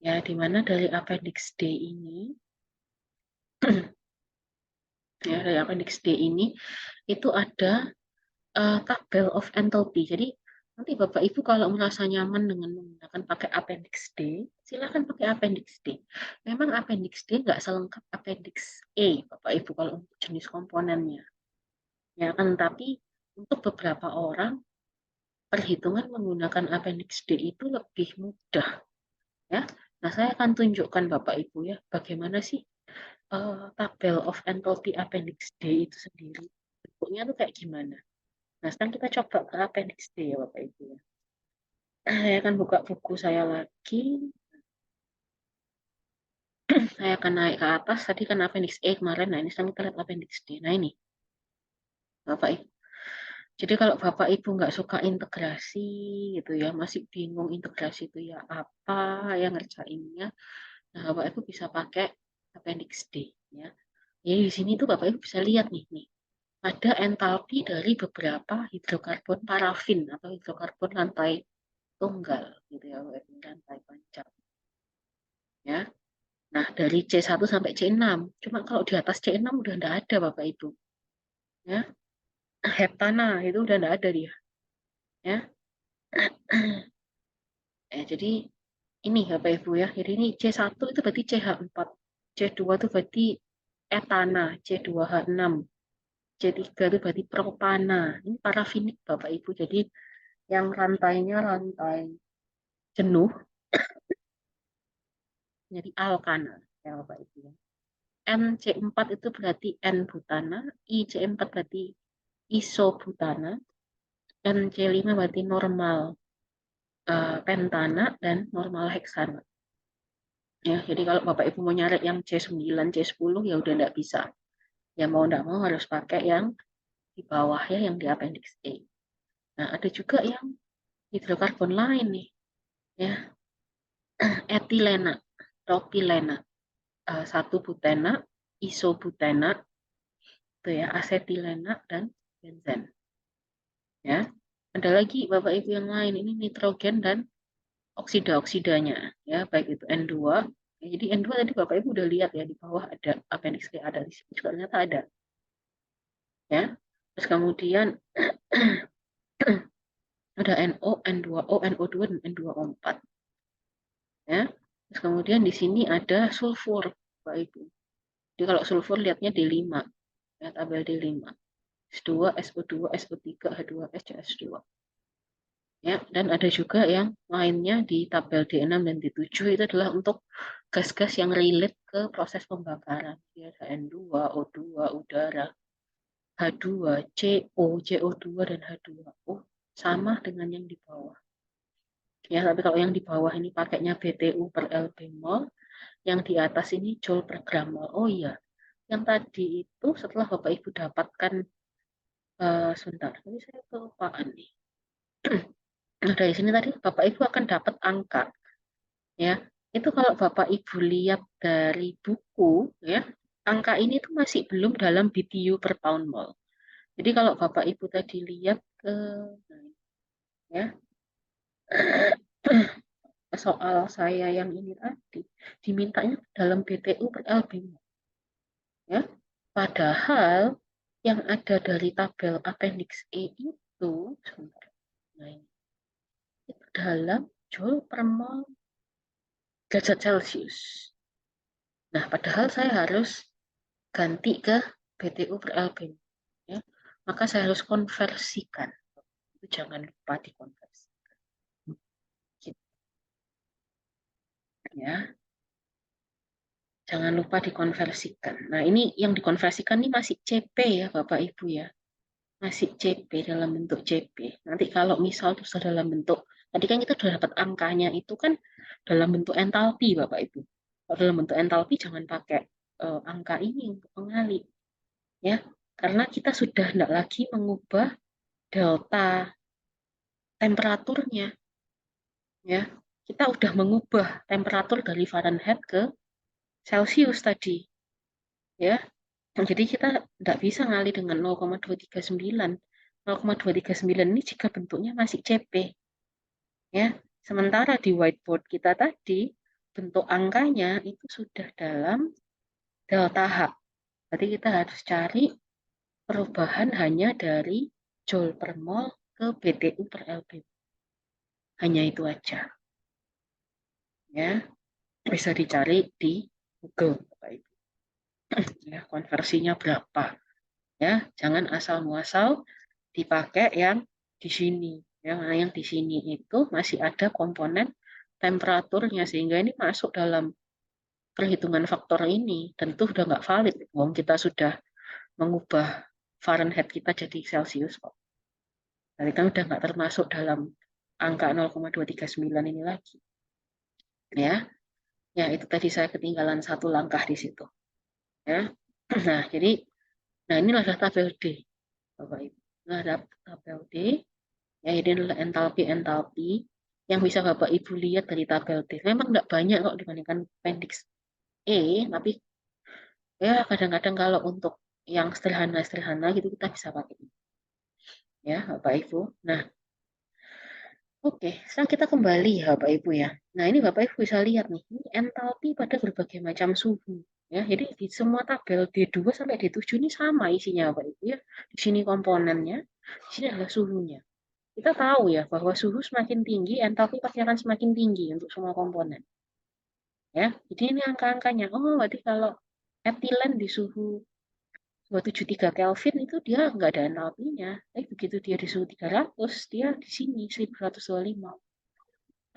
Ya, di mana dari appendix D ini, ya, dari appendix D ini itu ada tabel of enthalpy. Jadi nanti Bapak Ibu kalau merasa nyaman dengan menggunakan pakai appendix D, silakan pakai appendix D. Memang appendix D nggak selengkap appendix E, Bapak Ibu kalau untuk jenis komponennya. Ya kan, tapi untuk beberapa orang perhitungan menggunakan appendix D itu lebih mudah ya. Nah, saya akan tunjukkan Bapak Ibu ya bagaimana sih tabel of enthalpy appendix D itu sendiri. Bentuknya tuh kayak gimana. Nah, sekarang kita coba ke appendix D ya Bapak Ibu ya. Saya akan buka buku saya lagi. Saya akan naik ke atas. Tadi kan appendix E kemarin. Nah, ini sekarang kita lihat appendix D. Nah, ini Bapak Ibu. Jadi kalau Bapak Ibu nggak suka integrasi gitu ya, masih bingung integrasi itu ya apa yang ngerjainnya, nah Bapak Ibu bisa pakai appendix D ya. Jadi di sini tuh Bapak Ibu bisa lihat nih, ada entalpi dari beberapa hidrokarbon parafin atau hidrokarbon lantai tunggal gitu ya, Bapak Ibu, lantai panjang ya. Nah, dari C1 sampai C6. Cuma kalau di atas C6 udah nggak ada Bapak Ibu ya. Heptana itu udah nggak ada dia ya. Jadi ini Bapak Ibu ya. Jadi ini C1 itu berarti CH4. C2 itu berarti etana, C2H6. C3 itu berarti propana. Ini parafinik Bapak Ibu. Jadi yang rantainya rantai jenuh, jadi alkana ya Bapak Ibu. NC4 itu berarti N-butana, IC4 berarti isobutana, NC5 berarti normal pentana, dan normal heksana. Ya, jadi kalau Bapak Ibu mau nyari yang C9, C10 ya udah nggak bisa. Ya mau nggak mau harus pakai yang di bawahnya yang di appendix A. Nah, ada juga yang hidrokarbon lain nih, ya, etilena, propilena, satu butena, isobutena, itu ya, asetilena dan benzen. Ya, ada lagi Bapak Ibu yang lain, ini nitrogen dan oksida-oksidanya, ya, baik itu N2. Ya, jadi N2 tadi Bapak Ibu udah lihat ya di bawah ada appendix A, ada di sini juga ternyata ada, ya. Terus kemudian Ada NO, N2O, NO2, dan N2O4. Ya. Terus kemudian di sini ada sulfur, Bapak Ibu. Jadi kalau sulfur lihatnya D5, ya, tabel D5. S2, SO2, SO3, H2S, CH2. Ya, dan ada juga yang lainnya di tabel D6 dan D7 itu adalah untuk gas-gas yang relate ke proses pembakaran. Ya, ada N2, O2, udara, H2, CO, CO2, dan H2O sama dengan yang di bawah. Ya, tapi kalau yang di bawah ini pakainya BTU per LB mol, yang di atas ini Joule per gram mol. Oh iya, yang tadi itu setelah Bapak Ibu dapatkan, sebentar, ini saya kelupaan nih. Nah, dari sini tadi Bapak Ibu akan dapat angka, ya. Itu kalau Bapak Ibu lihat dari buku, ya, angka ini tuh masih belum dalam BTU per pound mol. Jadi kalau Bapak Ibu tadi lihat ke, ya, soal saya yang ini tadi, dimintanya dalam BTU per LB mol, ya. Padahal yang ada dari tabel appendix E itu, sebentar, nah ini, itu dalam Joule per mol derajat Celcius. Nah, padahal saya harus ganti ke BTU per LB. Ya. Maka saya harus konversikan. Itu jangan lupa dikonversi. Gitu, ya. Jangan lupa dikonversikan. Nah, ini yang dikonversikan ini masih CP ya, Bapak Ibu ya. Masih CP, dalam bentuk CP. Nanti kalau misal itu sudah dalam bentuk, tadi kan kita sudah dapat angkanya, itu kan dalam bentuk entalpi, Bapak Ibu. Kalau dalam bentuk entalpi jangan pakai angka ini untuk mengalir, ya. Karena kita sudah tidak lagi mengubah delta temperaturnya, ya. Kita udah mengubah temperatur dari Fahrenheit ke Celcius tadi, ya. Jadi kita tidak bisa ngalih dengan 0,239. 0,239 ini jika bentuknya masih CP, ya. Sementara di whiteboard kita tadi bentuk angkanya itu sudah dalam delta H. Berarti kita harus cari perubahan hanya dari Joule per mol ke BTU per LB. Hanya itu aja, ya. Bisa dicari di Google, Bapak Ibu. Ya, konversinya berapa? Ya, jangan asal muasal dipakai yang di sini. Yang di sini itu masih ada komponen temperaturnya sehingga ini masuk dalam perhitungan faktor ini. Tentu sudah nggak valid. Wong kita sudah mengubah Fahrenheit kita jadi Celcius kok. Jadi kan udah nggak termasuk dalam angka 0,239 ini lagi. Ya, ya itu tadi saya ketinggalan satu langkah di situ. Ya, nah jadi, nah inilah tabel D, Bapak Ibu. Nah, ada tabel D, ya ini adalah entalpi-entalpi yang bisa Bapak Ibu lihat dari tabel D. Memang nggak banyak kok dibandingkan appendix E, tapi ya kadang-kadang kalau untuk yang sederhana-sederhana gitu kita bisa pakai ini. Ya, Bapak Ibu. Nah, oke, sekarang kita kembali ya Bapak Ibu ya. Nah, ini Bapak Ibu bisa lihat nih, ini entalpi pada berbagai macam suhu. Ya, jadi di semua tabel D2 sampai D7 ini sama isinya Bapak Ibu ya. Di sini komponennya, di sini adalah suhunya. Kita tahu ya bahwa suhu semakin tinggi, entalpi pasti akan semakin tinggi untuk semua komponen. Ya, jadi ini angka-angkanya. Oh, berarti kalau etilen di suhu 273 Kelvin itu dia nggak ada entalpinya. Tapi begitu dia di suhu 300, dia di sini 1125.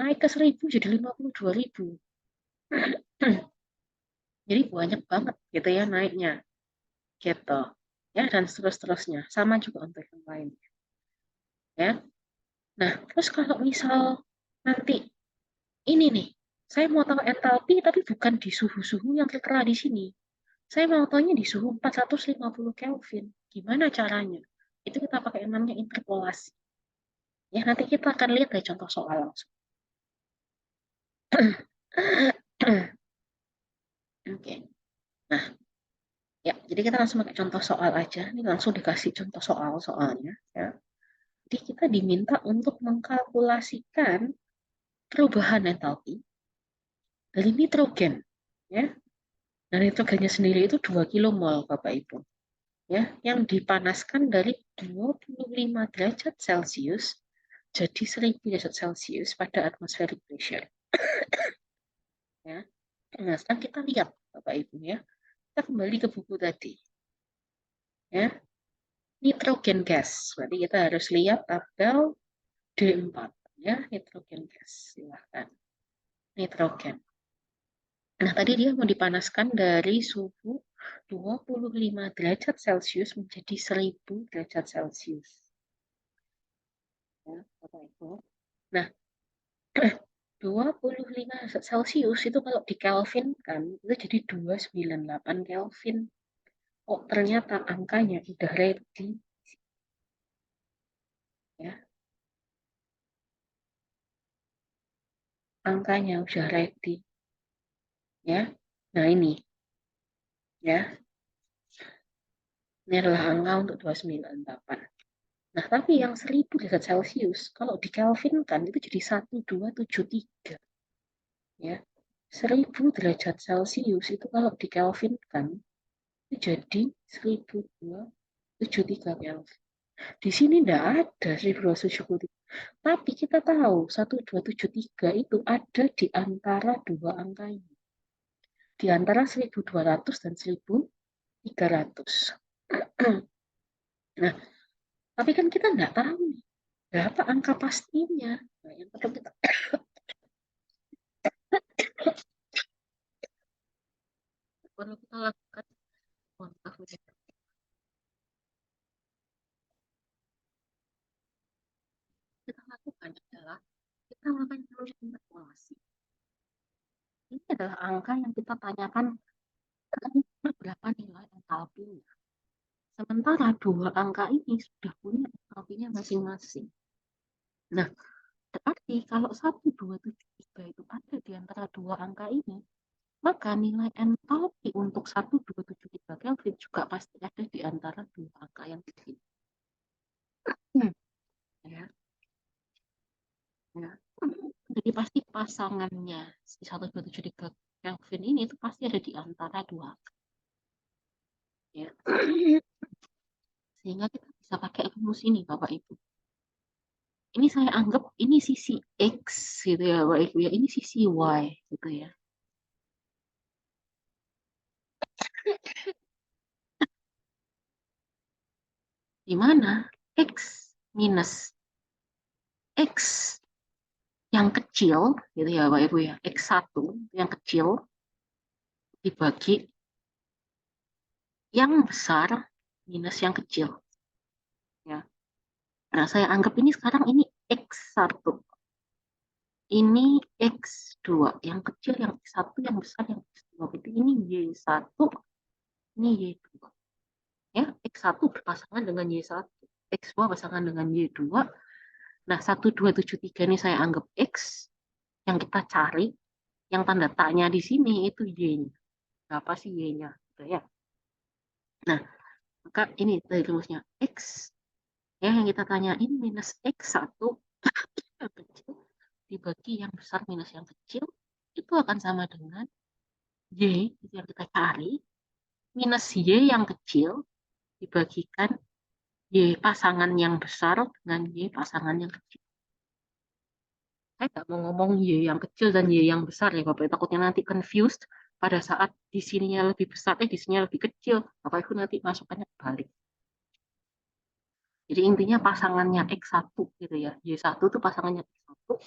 Naik ke 1000 jadi 52.000. Jadi banyak banget gitu ya naiknya. Gitu. Ya, dan seterusnya. Sama juga untuk yang lain. Ya. Nah, terus kalau misal nanti ini nih, saya mau tahu entalpi tapi bukan di suhu-suhu yang tertera di sini. Saya mau tahunya di suhu 450 Kelvin. Gimana caranya? Itu kita pakai yang namanya interpolasi. Ya, nanti kita akan lihat dari contoh soal langsung. Oke. Nah, ya, jadi kita langsung pakai contoh soal aja. Ini langsung dikasih contoh soalnya. Ya. Jadi kita diminta untuk mengkalkulasikan perubahan entalpi dari nitrogen. Ya. Dan nitrogennya sendiri itu 2 kilomol, Bapak Ibu. Ya, yang dipanaskan dari 25 derajat Celcius jadi 1000 derajat Celcius pada atmospheric pressure. Ya. Nah, sekarang kita lihat Bapak Ibu ya. Kita kembali ke buku tadi. Ya. Nitrogen gas. Berarti kita harus lihat tabel D4 ya, nitrogen gas. Silahkan. Nitrogen. Nah, tadi dia mau dipanaskan dari suhu 25 derajat Celcius menjadi 1000 derajat Celcius. Ya, Bapak Ibu. Nah, 25 Celcius itu kalau di Kelvin kan, itu jadi 298 Kelvin. Oh, ternyata angkanya udah ready. Ya, angkanya udah ready. Ya, nah ini. Ya, ini adalah angka untuk 298. Nah, tapi yang 1000 derajat Celcius, kalau di Kelvin kan, itu jadi 1273. Ya, 1000 derajat Celcius itu kalau di Kelvin kan, itu jadi 1273 Kelvin. Di sini tidak ada 1273. Tapi kita tahu 1273 itu ada di antara dua angka ini. Di antara 1200 dan 1300. Nah, tapi kan kita nggak tahu nih, berapa angka pastinya. Nah, yang perlu kita lakukan, kita lakukan adalah kita melakukan proses interpolasi. Ini adalah angka yang kita tanyakan berapa nilai entalpinya. Sementara dua angka ini sudah punya entalpinya masing-masing. Nah, berarti kalau 1273 itu ada di antara dua angka ini, maka nilai entalpi untuk 1273 Kelvin juga pasti ada di antara dua angka yang di sini. Ya. Ya. Jadi pasti pasangannya si 1273 Kelvin ini itu pasti ada di antara dua angka. Ya. Sehingga kita bisa pakai rumus ini Bapak Ibu. Ini saya anggap ini sisi X gitu ya Bapak Ibu ya. Ini sisi Y gitu ya. Di mana X minus X yang kecil gitu ya Bapak Ibu ya. X1 yang kecil dibagi yang besar minus yang kecil. Ya. Nah, saya anggap ini sekarang ini X1. Ini X2. Yang kecil yang X1, yang besar yang X2. Berarti ini Y1, ini Y2. Ya, X1 berpasangan dengan Y1. X2 pasangan dengan Y2. Nah, 1273 ini saya anggap X. Yang kita cari, yang tanda tanya di sini itu Y-nya. Berapa sih Y-nya? Gitu ya. Nah, maka ini dari rumusnya X. Ya, yang kita tanyain minus X1 yang kecil dibagi yang besar minus yang kecil, itu akan sama dengan Y yang kita cari minus Y yang kecil dibagikan Y pasangan yang besar dengan Y pasangan yang kecil. Saya nggak mau ngomong Y yang kecil dan Y yang besar ya Bapak, takutnya nanti confused pada saat di sininya lebih besar, di sininya lebih kecil. Bapak itu nanti masukannya balik. Jadi intinya pasangannya X1 gitu ya. Y1 itu pasangannya X1,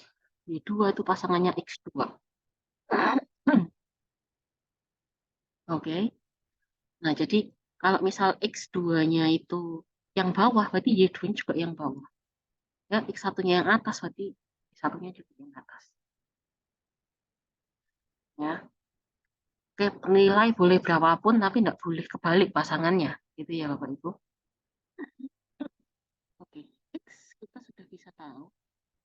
Y2 itu pasangannya X2. Oke. Nah, jadi kalau misal X2-nya itu yang bawah, berarti Y2-nya juga yang bawah. Ya, X1-nya yang atas, berarti Y1-nya juga yang atas. Ya. Oke, nilai boleh berapapun, tapi tidak boleh kebalik pasangannya. Gitu ya, Bapak Ibu. Oke, X kita sudah bisa tahu.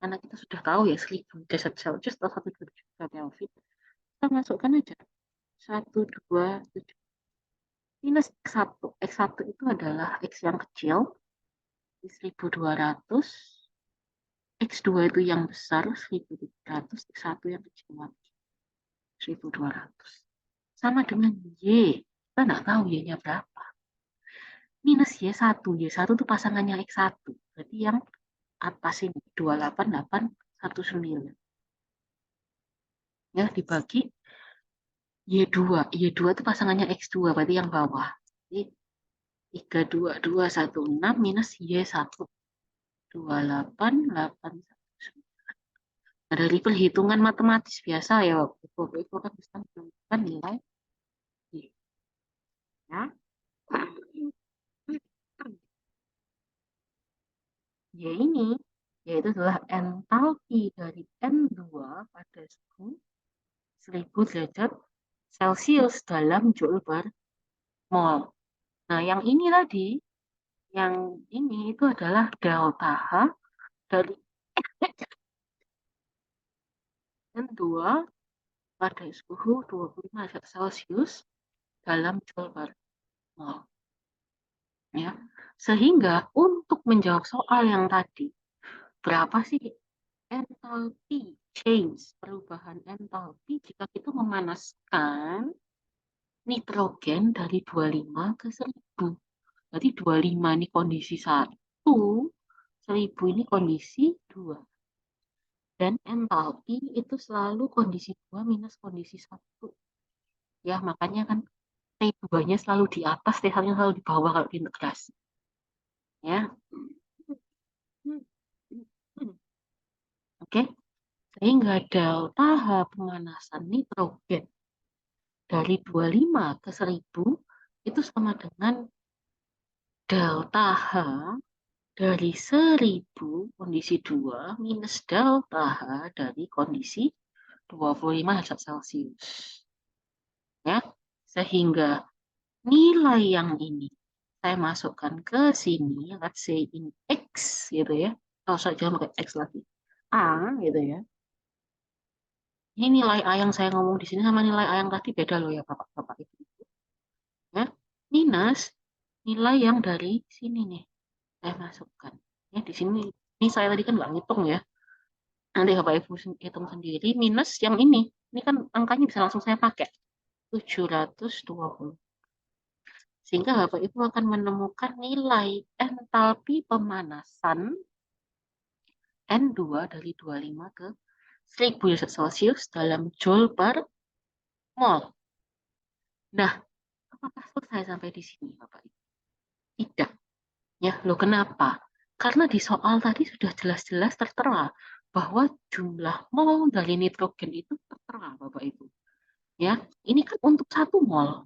Karena kita sudah tahu ya, 1000 derajat Celcius atau 1,2 Kelvin. Kita masukkan aja. 127 minus X1. X1 itu adalah X yang kecil, 1200. X2 itu yang besar, 1300. X1 yang kecil lagi, 1200. Sama dengan Y. Kita nggak tahu Y-nya berapa. Minus Y1. Y1 itu pasangannya X1. Berarti yang atas ini 28819. Ya, dibagi Y2. Y2 itu pasangannya X2, berarti yang bawah. Jadi 32216 minus Y1. 28819. Nah, dari perhitungan matematis biasa ya, Ibu kan bisa menemukan nilai Y. Ya. Y ini yaitu adalah entalpi dari N2 pada suhu 1000 derajat Celcius dalam Joule per mol. Nah, yang ini tadi, yang ini itu adalah delta H dari N2 pada suhu 25 derajat Celcius dalam Joule per mol. Ya. Sehingga untuk menjawab soal yang tadi, berapa sih entalpi change, perubahan entalpi jika kita memanaskan nitrogen dari 25 ke 1000. Berarti 25 ini kondisi 1, 1000 ini kondisi 2. Dan entalpi itu selalu kondisi 2 minus kondisi 1. Ya, makanya kan T2-nya selalu di atas, T1-nya selalu di bawah kalau diintegrasi. Ya. Oke. Sehingga delta H pemanasan nitrogen dari 25 ke 1000 itu sama dengan delta H dari 1000 kondisi 2 minus delta H dari kondisi 25 derajat Celcius. Ya, sehingga nilai yang ini saya masukkan ke sini, let's say in X gitu ya. Oh, saya jangan pakai X lagi. A gitu ya. Ini nilai A yang saya ngomong di sini sama nilai A yang tadi beda loh ya Bapak-Bapak Ibu. Ya, minus nilai yang dari sini nih saya masukkan. Ya, di sini ini saya tadi kan nggak ngitung ya. Nanti Bapak Ibu hitung sendiri minus yang ini. Ini kan angkanya bisa langsung saya pakai. 720. Sehingga Bapak Ibu akan menemukan nilai entalpi pemanasan N2 dari 25 ke 1000 derajat Celcius dalam Joule per mol. Nah, apakah selesai sampai di sini Bapak Ibu? Tidak. Ya, loh kenapa? Karena di soal tadi sudah jelas-jelas tertera bahwa jumlah mol dari nitrogen itu tertera Bapak Ibu. Ya, ini kan untuk 1 mol.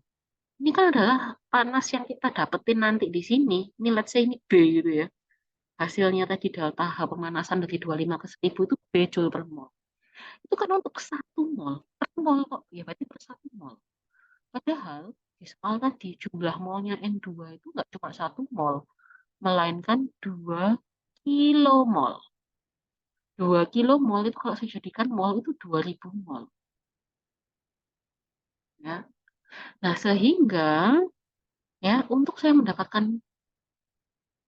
Ini kan adalah panas yang kita dapetin nanti di sini. Ini let's say ini B gitu ya. Hasilnya tadi delta H pemanasan dari 25 ke 1000 itu B joule per mol. Itu kan untuk 1 mol. Per mol kok. Ya berarti per 1 mol. Padahal di soal tadi jumlah molnya N2 itu nggak cuma 1 mol. Melainkan 2 kilomol. 2 kilomol itu kalau saya jadikan mol itu 2000 mol. Ya. Nah, sehingga ya untuk saya mendapatkan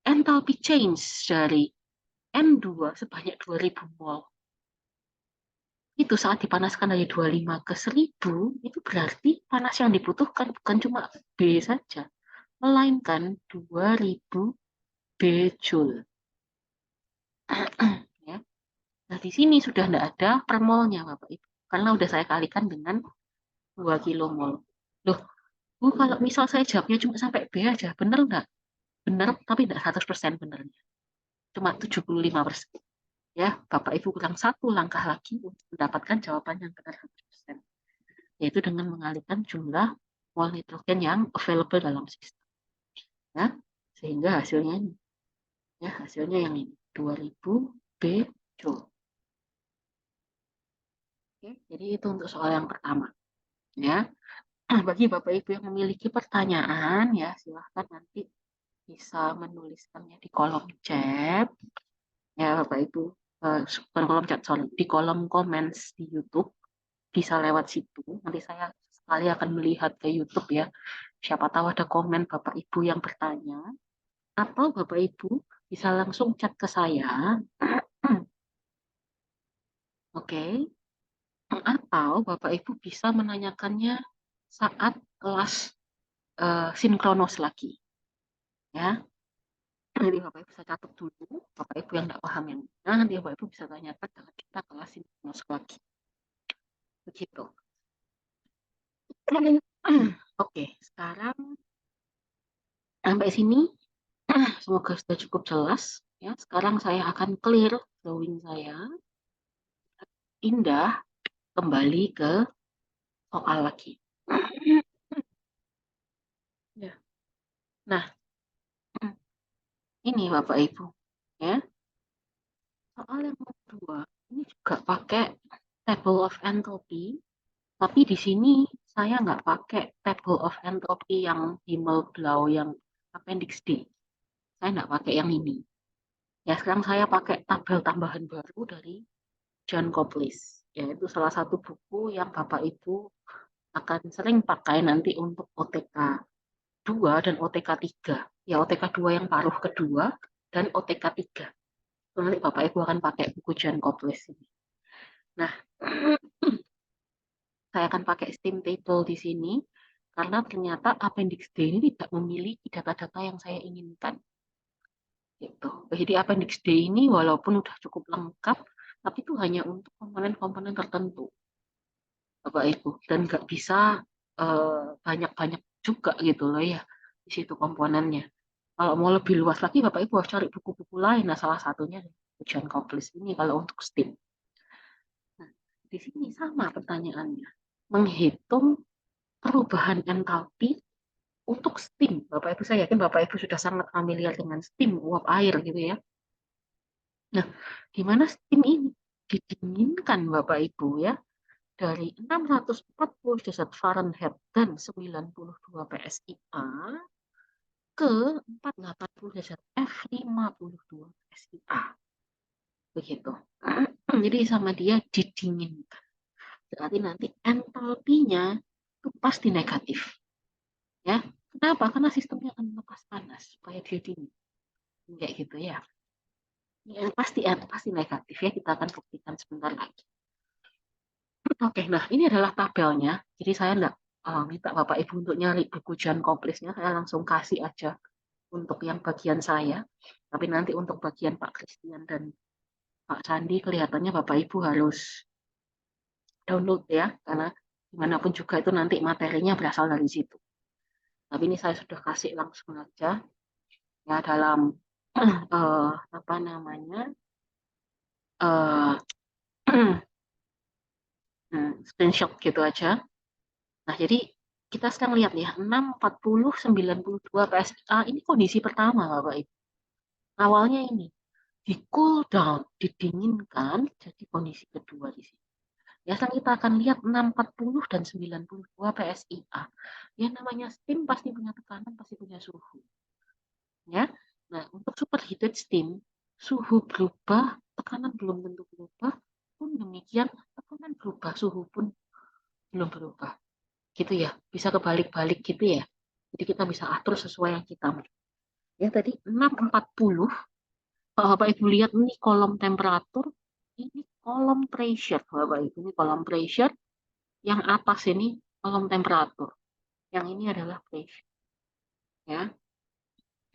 enthalpy change dari N2 sebanyak 2000 mol. Itu saat dipanaskan dari 25 ke 1000, itu berarti panas yang dibutuhkan bukan cuma B saja, melainkan 2000 B joule. Ya. Nah, di sini sudah tidak ada per molnya, Bapak Ibu. Karena sudah saya kalikan dengan 2 kilomol. Loh, Bu, kalau misal saya jawabnya cuma sampai B aja, benar nggak? Benar, tapi tidak 100% benernya. Cuma 75%. Ya, Bapak Ibu kurang satu langkah lagi untuk mendapatkan jawaban yang benar 100%. Yaitu dengan mengalihkan jumlah mol nitrogen yang available dalam sistem. Ya, sehingga hasilnya ini. Ya, hasilnya yang ini. 2000 B joule. Oke, jadi itu untuk soal yang pertama. Ya, bagi Bapak Ibu yang memiliki pertanyaan, ya silahkan nanti bisa menuliskannya di kolom chat. Ya, Bapak Ibu, bukan kolom chat, sorry, di kolom comments di YouTube. Bisa lewat situ. Nanti saya sekali akan melihat ke YouTube ya. Siapa tahu ada komen Bapak Ibu yang bertanya. Atau Bapak Ibu bisa langsung chat ke saya. Oke. Atau Bapak Ibu bisa menanyakannya saat kelas sinkronos lagi. Ya. Jadi Bapak Ibu bisa catat dulu, Bapak Ibu yang tidak paham yang mana, nanti Bapak Ibu bisa tanyakan dengan kita kelas ini masuk lagi. Begitu. Oke, sekarang sampai sini semoga sudah cukup jelas. Ya, sekarang saya akan clear drawing saya, indah, kembali ke soal lagi. Ya. Nah, ini Bapak Ibu, ya. Soal yang kedua, ini juga pakai table of entropy, tapi di sini saya nggak pakai table of entropy yang Himmelblau, yang appendix D. Saya nggak pakai yang ini. Ya, sekarang saya pakai tabel tambahan baru dari John Coplis. Yaitu salah satu buku yang Bapak Ibu akan sering pakai nanti untuk OTK 2 dan OTK 3. Ya, OTK 2 yang paruh kedua dan OTK 3. Nanti Bapak Ibu akan pakai buku John Coplis ini. Nah, saya akan pakai steam table di sini karena ternyata appendix D ini tidak memiliki data-data yang saya inginkan. Gitu. Jadi appendix D ini walaupun udah cukup lengkap, tapi itu hanya untuk komponen-komponen tertentu, Bapak Ibu, dan nggak bisa banyak-banyak juga gitu loh ya di situ komponennya. Kalau mau lebih luas lagi, Bapak Ibu harus cari buku-buku lain. Nah, salah satunya John Coplis ini kalau untuk STEAM. Nah, di sini sama pertanyaannya. Menghitung perubahan entalpi untuk STEAM. Bapak Ibu, saya yakin Bapak Ibu sudah sangat familiar dengan STEAM, uap air gitu ya. Nah, di mana STEAM ini didinginkan Bapak Ibu ya, dari 640 derajat Fahrenheit dan 92 PSIA ke 480 derajat F52 PSIA. Begitu. Jadi sama dia didinginkan. Berarti nanti entalpinya itu pasti negatif. Ya. Kenapa? Karena sistemnya akan melepas panas supaya dia dingin. Kayak gitu ya. Yang pasti negatif ya. Kita akan buktikan sebentar lagi. Oke, nah ini adalah tabelnya. Jadi saya enggak minta Bapak Ibu untuk nyari buku John Complisnya. Saya langsung kasih aja untuk yang bagian saya. Tapi nanti untuk bagian Pak Christian dan Pak Sandi kelihatannya Bapak Ibu harus download ya. Karena gimana pun juga itu nanti materinya berasal dari situ. Tapi ini saya sudah kasih langsung aja ya dalam apa namanya uh, screenshot gitu aja. Nah, jadi kita sekarang lihat ya, 6, 40, 92 PSA ini kondisi pertama, Bapak Ibu. Awalnya ini, di cool down, didinginkan, jadi kondisi kedua di sini. Ya, sekarang kita akan lihat 6, 40, dan 92 PSIA. Ya, namanya steam pasti punya tekanan, pasti punya suhu. Ya, nah untuk superheated steam, suhu berubah, tekanan belum tentu berubah, pun demikian, tekanan berubah, suhu pun belum berubah. Gitu ya, bisa kebalik-balik gitu ya. Jadi kita bisa atur sesuai yang kita mau. Ya tadi 640, kalau Bapak Ibu lihat ini kolom temperatur, ini kolom pressure, Bapak Ibu ini kolom pressure, yang atas ini kolom temperatur, yang ini adalah pressure. Ya,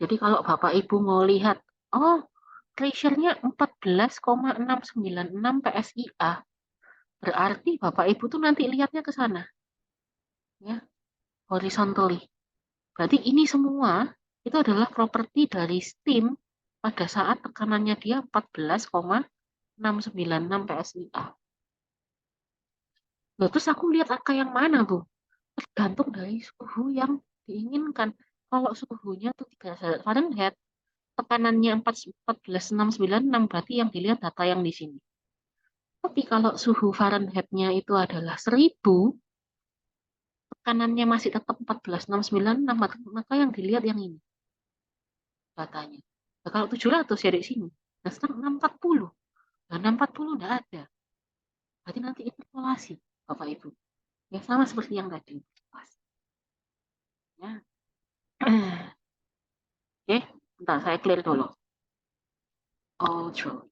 jadi kalau Bapak Ibu mau lihat, oh pressure-nya 14,696 PSIA, berarti Bapak Ibu tuh nanti lihatnya ke sana, ya, horizontally. Berarti ini semua itu adalah properti dari steam pada saat tekanannya dia 14,696 PSIA. Nah, terus aku lihat angka yang mana, Bu? Tergantung dari suhu yang diinginkan. Kalau suhunya itu 3 derajat Fahrenheit, tekanannya 14,696 berarti yang dilihat data yang di sini. Tapi kalau suhu Fahrenheit-nya itu adalah 1000, tekanannya masih tetap 14,696, maka yang dilihat yang ini datanya. Nah, kalau 700 ya di sini. Nah, sekarang 640. Nah, 640 enggak ada. Berarti nanti interpolasi, Bapak Ibu. Ya, sama seperti yang tadi. Ya. Oke, bentar saya clear dulu. All true.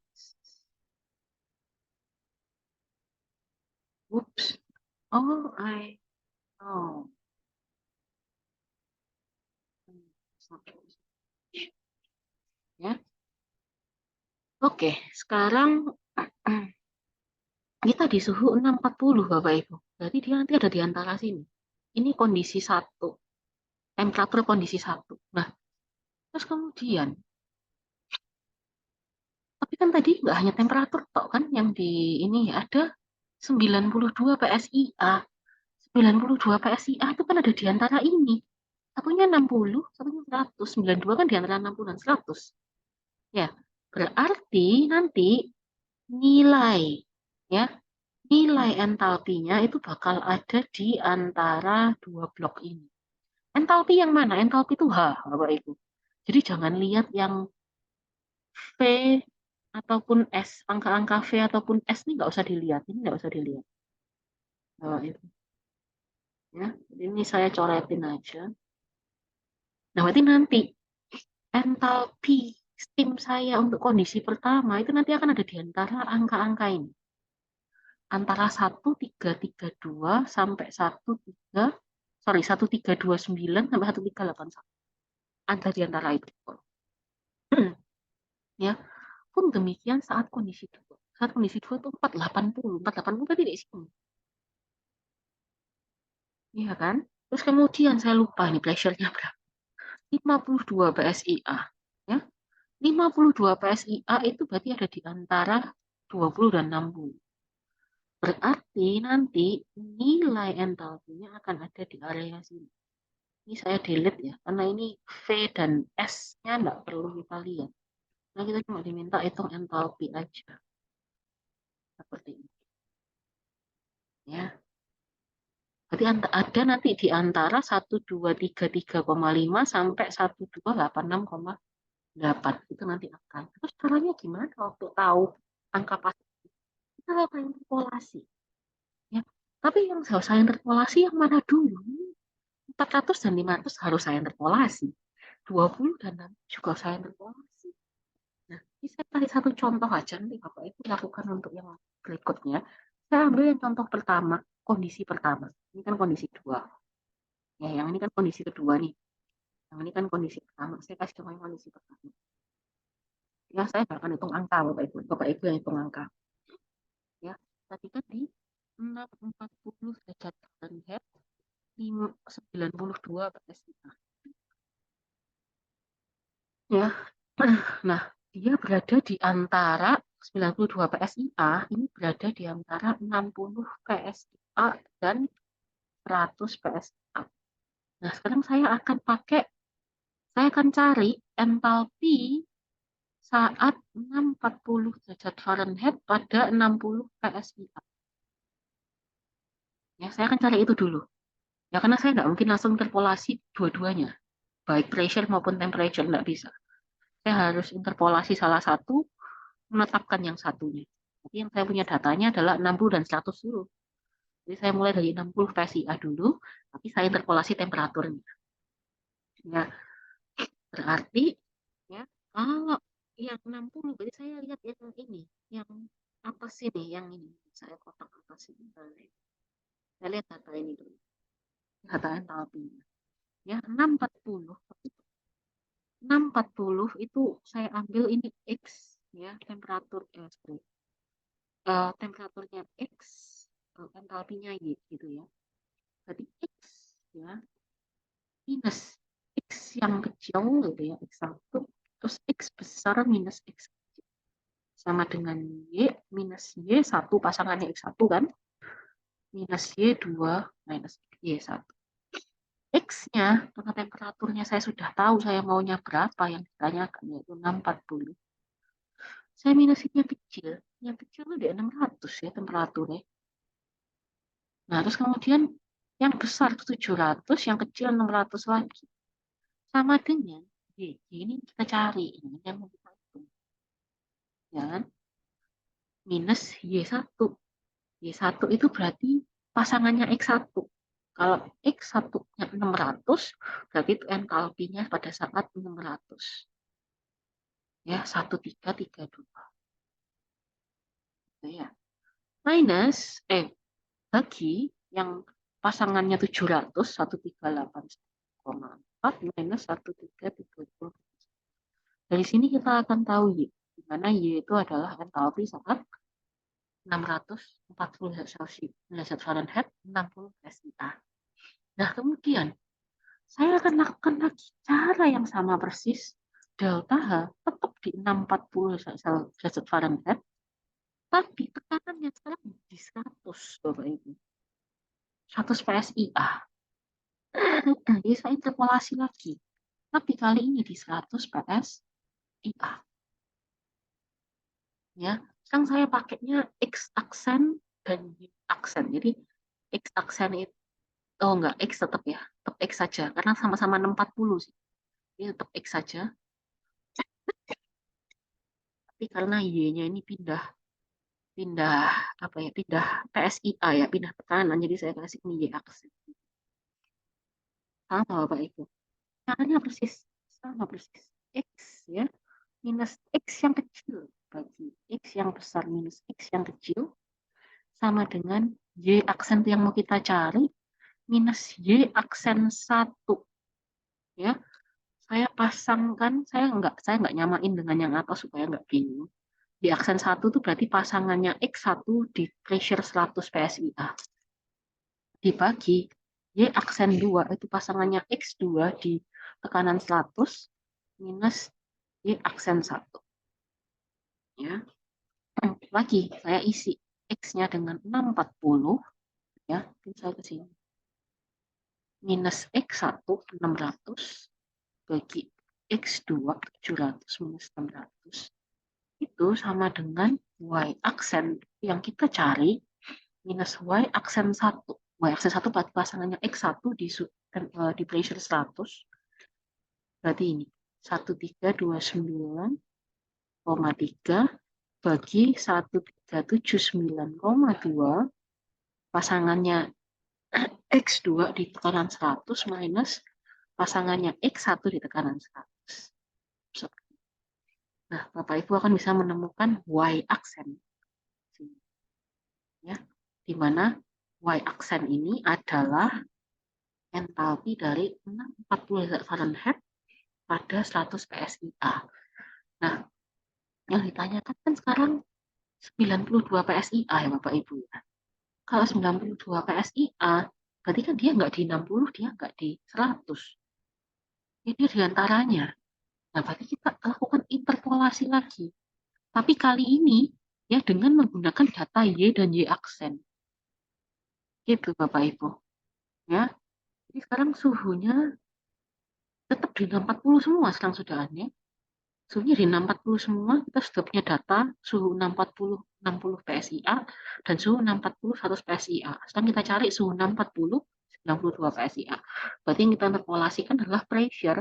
Oops. Oh, I know. Oke, sekarang kita di suhu 640, Bapak Ibu. Berarti dia nanti ada di antara sini. Ini kondisi satu, temperatur kondisi satu. Nah, terus kemudian, tapi kan tadi nggak hanya temperatur tok kan yang di ini ada 92 PSIA. 92 PSIA itu kan ada di antara ini. Satunya 60, satunya 100. 92 kan di antara 60 dan 100. Ya, berarti nanti nilai ya, nilai entalpinya itu bakal ada di antara dua blok ini. Entalpi yang mana? Entalpi itu H, Bapak Ibu. Jadi jangan lihat yang V ataupun S, angka-angka V ataupun S ini nggak usah dilihat, ini nggak usah dilihat. Bapak Ibu. Ya, jadi ini saya coretin aja. Nah, berarti nanti entalpi steam saya untuk kondisi pertama itu nanti akan ada di antara angka-angka ini. Antara 1332 sampai 1329 sampai 1381. Ada di antara itu. Ya, pun demikian saat kondisi 2. Saat kondisi 2 itu 480. 480 tadi di sini. Iya kan? Terus kemudian saya lupa ini pressure-nya berapa. 52 PSIA. Ya, 52 PSIA itu berarti ada di antara 20 dan 60. Berarti nanti nilai entalpinya akan ada di area sini. Ini saya delete ya, karena ini V dan S-nya nggak perlu kita lihat. Nah, kita cuma diminta hitung entalpi aja. Seperti ini. Ya. Berarti ada nanti di antara 1233,5 sampai 1286,8. Itu nanti akan. Terus caranya gimana waktu tahu angka pasti? Kita lakukan interpolasi. Ya. Tapi yang saya interpolasi yang mana dulu? 400 dan 500 harus saya interpolasi. 20 dan 6 juga saya interpolasi. Nah, ini saya kasih satu contoh aja nanti Bapak Ibu lakukan untuk yang berikutnya. Saya ambil yang contoh pertama, kondisi pertama. Ini kan kondisi dua. Ya, yang ini kan kondisi kedua nih. Yang ini kan kondisi pertama. Saya kasih contoh yang kondisi pertama. Ya, saya nggak akan hitung angka, Bapak Ibu. Bapak Ibu yang hitung angka. Ya, tadi kan di 640 derajat Fahrenheit, 92 PSI. Ya, nah, dia berada di antara 92 PSIA, ini berada di antara 60 PSIA dan 100 PSIA. Nah, sekarang saya akan cari entalpi saat 640 derajat Fahrenheit pada 60 PSIA. Ya, saya akan cari itu dulu. Ya, karena saya nggak mungkin langsung interpolasi dua-duanya, baik pressure maupun temperature, nggak bisa. Saya harus interpolasi salah satu, menetapkan yang satunya. Jadi yang saya punya datanya adalah 60 dan 100 dulu. Jadi saya mulai dari 60 PSIA dulu, tapi saya interpolasi temperaturnya. Ya, berarti ya kalau yang 60 berarti saya lihat yang ini, yang atas sini, yang ini. Saya kotak atas ini. Saya lihat data ini dulu. Data entalpinya. Ya, 640. 640 itu saya ambil ini X ya, temperatur temperaturnya X, entalpinya Y gitu ya. Berarti X ya minus X yang kecil gitu ya, X1, terus X besar minus X kecil. Sama dengan Y minus Y1, pasangannya X1 kan, minus Y2 minus Y1. X-nya, karena temperaturnya saya sudah tahu saya maunya berapa yang ditanyakan, yaitu 640. Saya minusin yang kecil. Yang kecil itu di 600 ya temperaturnya. Nah, terus kemudian yang besar 700, yang kecil 600 lagi. Sama dengan Y. Ini kita cari. Ini yang mau kita hitung. Ya kan? Minus Y1. Y1 itu berarti pasangannya X1. Kalau X1-nya 600, berarti itu entalpinya pada saat 600. Ya, 1332. Ya. Minus, bagi yang pasangannya 700, 138,4 minus 1330. Dari sini kita akan tahu Y. mana Y itu adalah entalpi saat 640 derajat Fahrenheit, 60 PSIA. Nah, kemudian saya akan lakukan lagi cara yang sama persis. Delta H tetap di 640 derajat Fahrenheit, tapi tekanannya sekarang di 100, Bapak Ibu. 100 PSIA. Jadi saya interpolasi lagi. Tapi kali ini di 100 PSIA. Ya, sekarang saya pakainya X aksen dan Y aksen. Jadi X aksen itu, oh enggak, X tetap ya. Tetap X saja, karena sama-sama 640 sih. Ini tetap X saja. Tapi karena Y-nya ini pindah apa ya, pindah PSIA ya, pindah tekanan, jadi saya kasih ini Y aksen. Sama Bapak Ibu. Caranya persis sama persis. X ya, minus X yang kecil bagi X yang besar minus X yang kecil sama dengan Y aksen yang mau kita cari minus Y aksen 1 ya. Saya pasangkan, saya nggak nyamain dengan yang atas supaya nggak bingung. Di aksen 1 itu berarti pasangannya X1 di pressure 100 PSIA. Dibagi Y aksen 2 itu pasangannya X2 di tekanan 100 minus Y aksen 1. Ya. Lagi saya isi X-nya dengan 640 ya, saya ke sini. Minus X1 600 bagi X2 700 minus 600 itu sama dengan Y aksen yang kita cari minus Y aksen 1. Y aksen 1 berarti pasangannya X1 di pressure 100. Berarti ini 1329,3 bagi 1379,2 pasangannya X2 di tekanan 100 minus pasangannya X1 di tekanan 100. Nah, Bapak Ibu akan bisa menemukan Y aksen. Ya, di mana Y aksen ini adalah entalpi dari 640 derajat Fahrenheit pada 100 PSIA. Nah, yang ditanyakan kan sekarang 92 PSIA ya Bapak Ibu ya. Kalau 92 PSIA, berarti kan dia nggak di 60, dia nggak di 100. Jadi di antaranya. Nah, berarti kita lakukan interpolasi lagi. Tapi kali ini ya dengan menggunakan data Y dan Y aksen. Gitu Bapak Ibu. Ya. Jadi sekarang suhunya tetap di 640 semua sekarang sudah aneh. Suhunya di 640 semua, kita sudah punya data suhu 640 60 PSIA dan suhu 640 100 PSIA. Sekarang kita cari suhu 640 92 PSIA. Berarti yang kita interpolasikan adalah pressure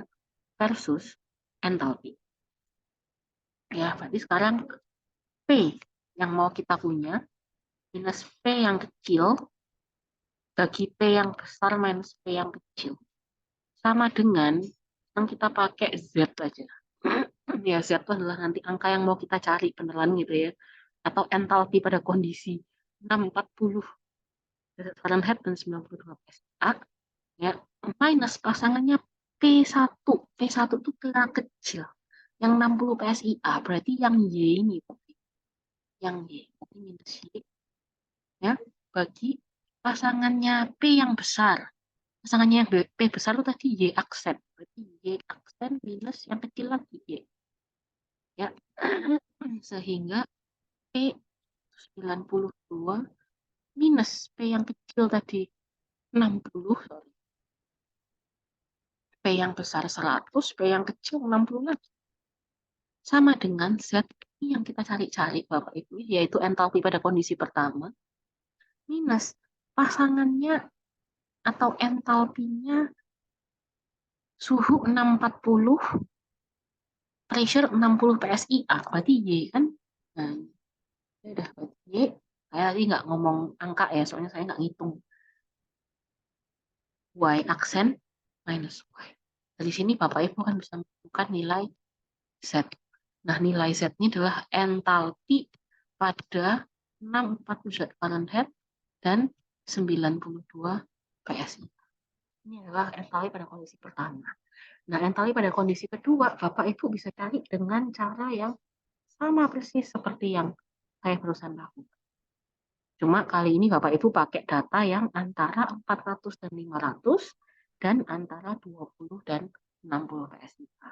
versus enthalpy. Ya, berarti sekarang P yang mau kita punya minus P yang kecil bagi P yang besar minus P yang kecil. Sama dengan yang kita pakai Z aja. Ya, Z itu adalah nanti angka yang mau kita cari beneran gitu ya. Atau entalpi pada kondisi 640 Fahrenheit dan 92 PSIA. Ya, minus pasangannya P1. P1 itu kira kecil. Yang 60 PSIA, berarti yang Y ini. Yang Y, minus Y. Ya, bagi pasangannya P yang besar. Pasangannya yang P besar itu tadi Y aksen. Berarti Y aksen minus yang kecil lagi Y. Ya, sehingga P 92 minus P yang kecil tadi 60, sorry. P yang besar 100, P yang kecil 60 lagi. Sama dengan Z yang kita cari-cari Bapak Ibu, yaitu entalpi pada kondisi pertama, minus pasangannya atau entalpinya suhu 640, pressure 60 PSIA, berarti Y kan? Nah, ya udah, berarti Y. Saya tadi nggak ngomong angka ya, soalnya saya nggak ngitung. Y aksen minus Y. Dari sini Bapak Ibu kan bisa menemukan nilai Z. Nah, nilai Z ini adalah entalpi pada 640 derajat Fahrenheit dan 92 PSI. Ini adalah entalpi pada kondisi pertama. Nah, entalpi pada kondisi kedua, Bapak Ibu bisa cari dengan cara yang Sama persis seperti yang saya barusan lakukan. Cuma kali ini Bapak Ibu pakai data yang antara 400 dan 500 dan antara 20 dan 60 PSIK.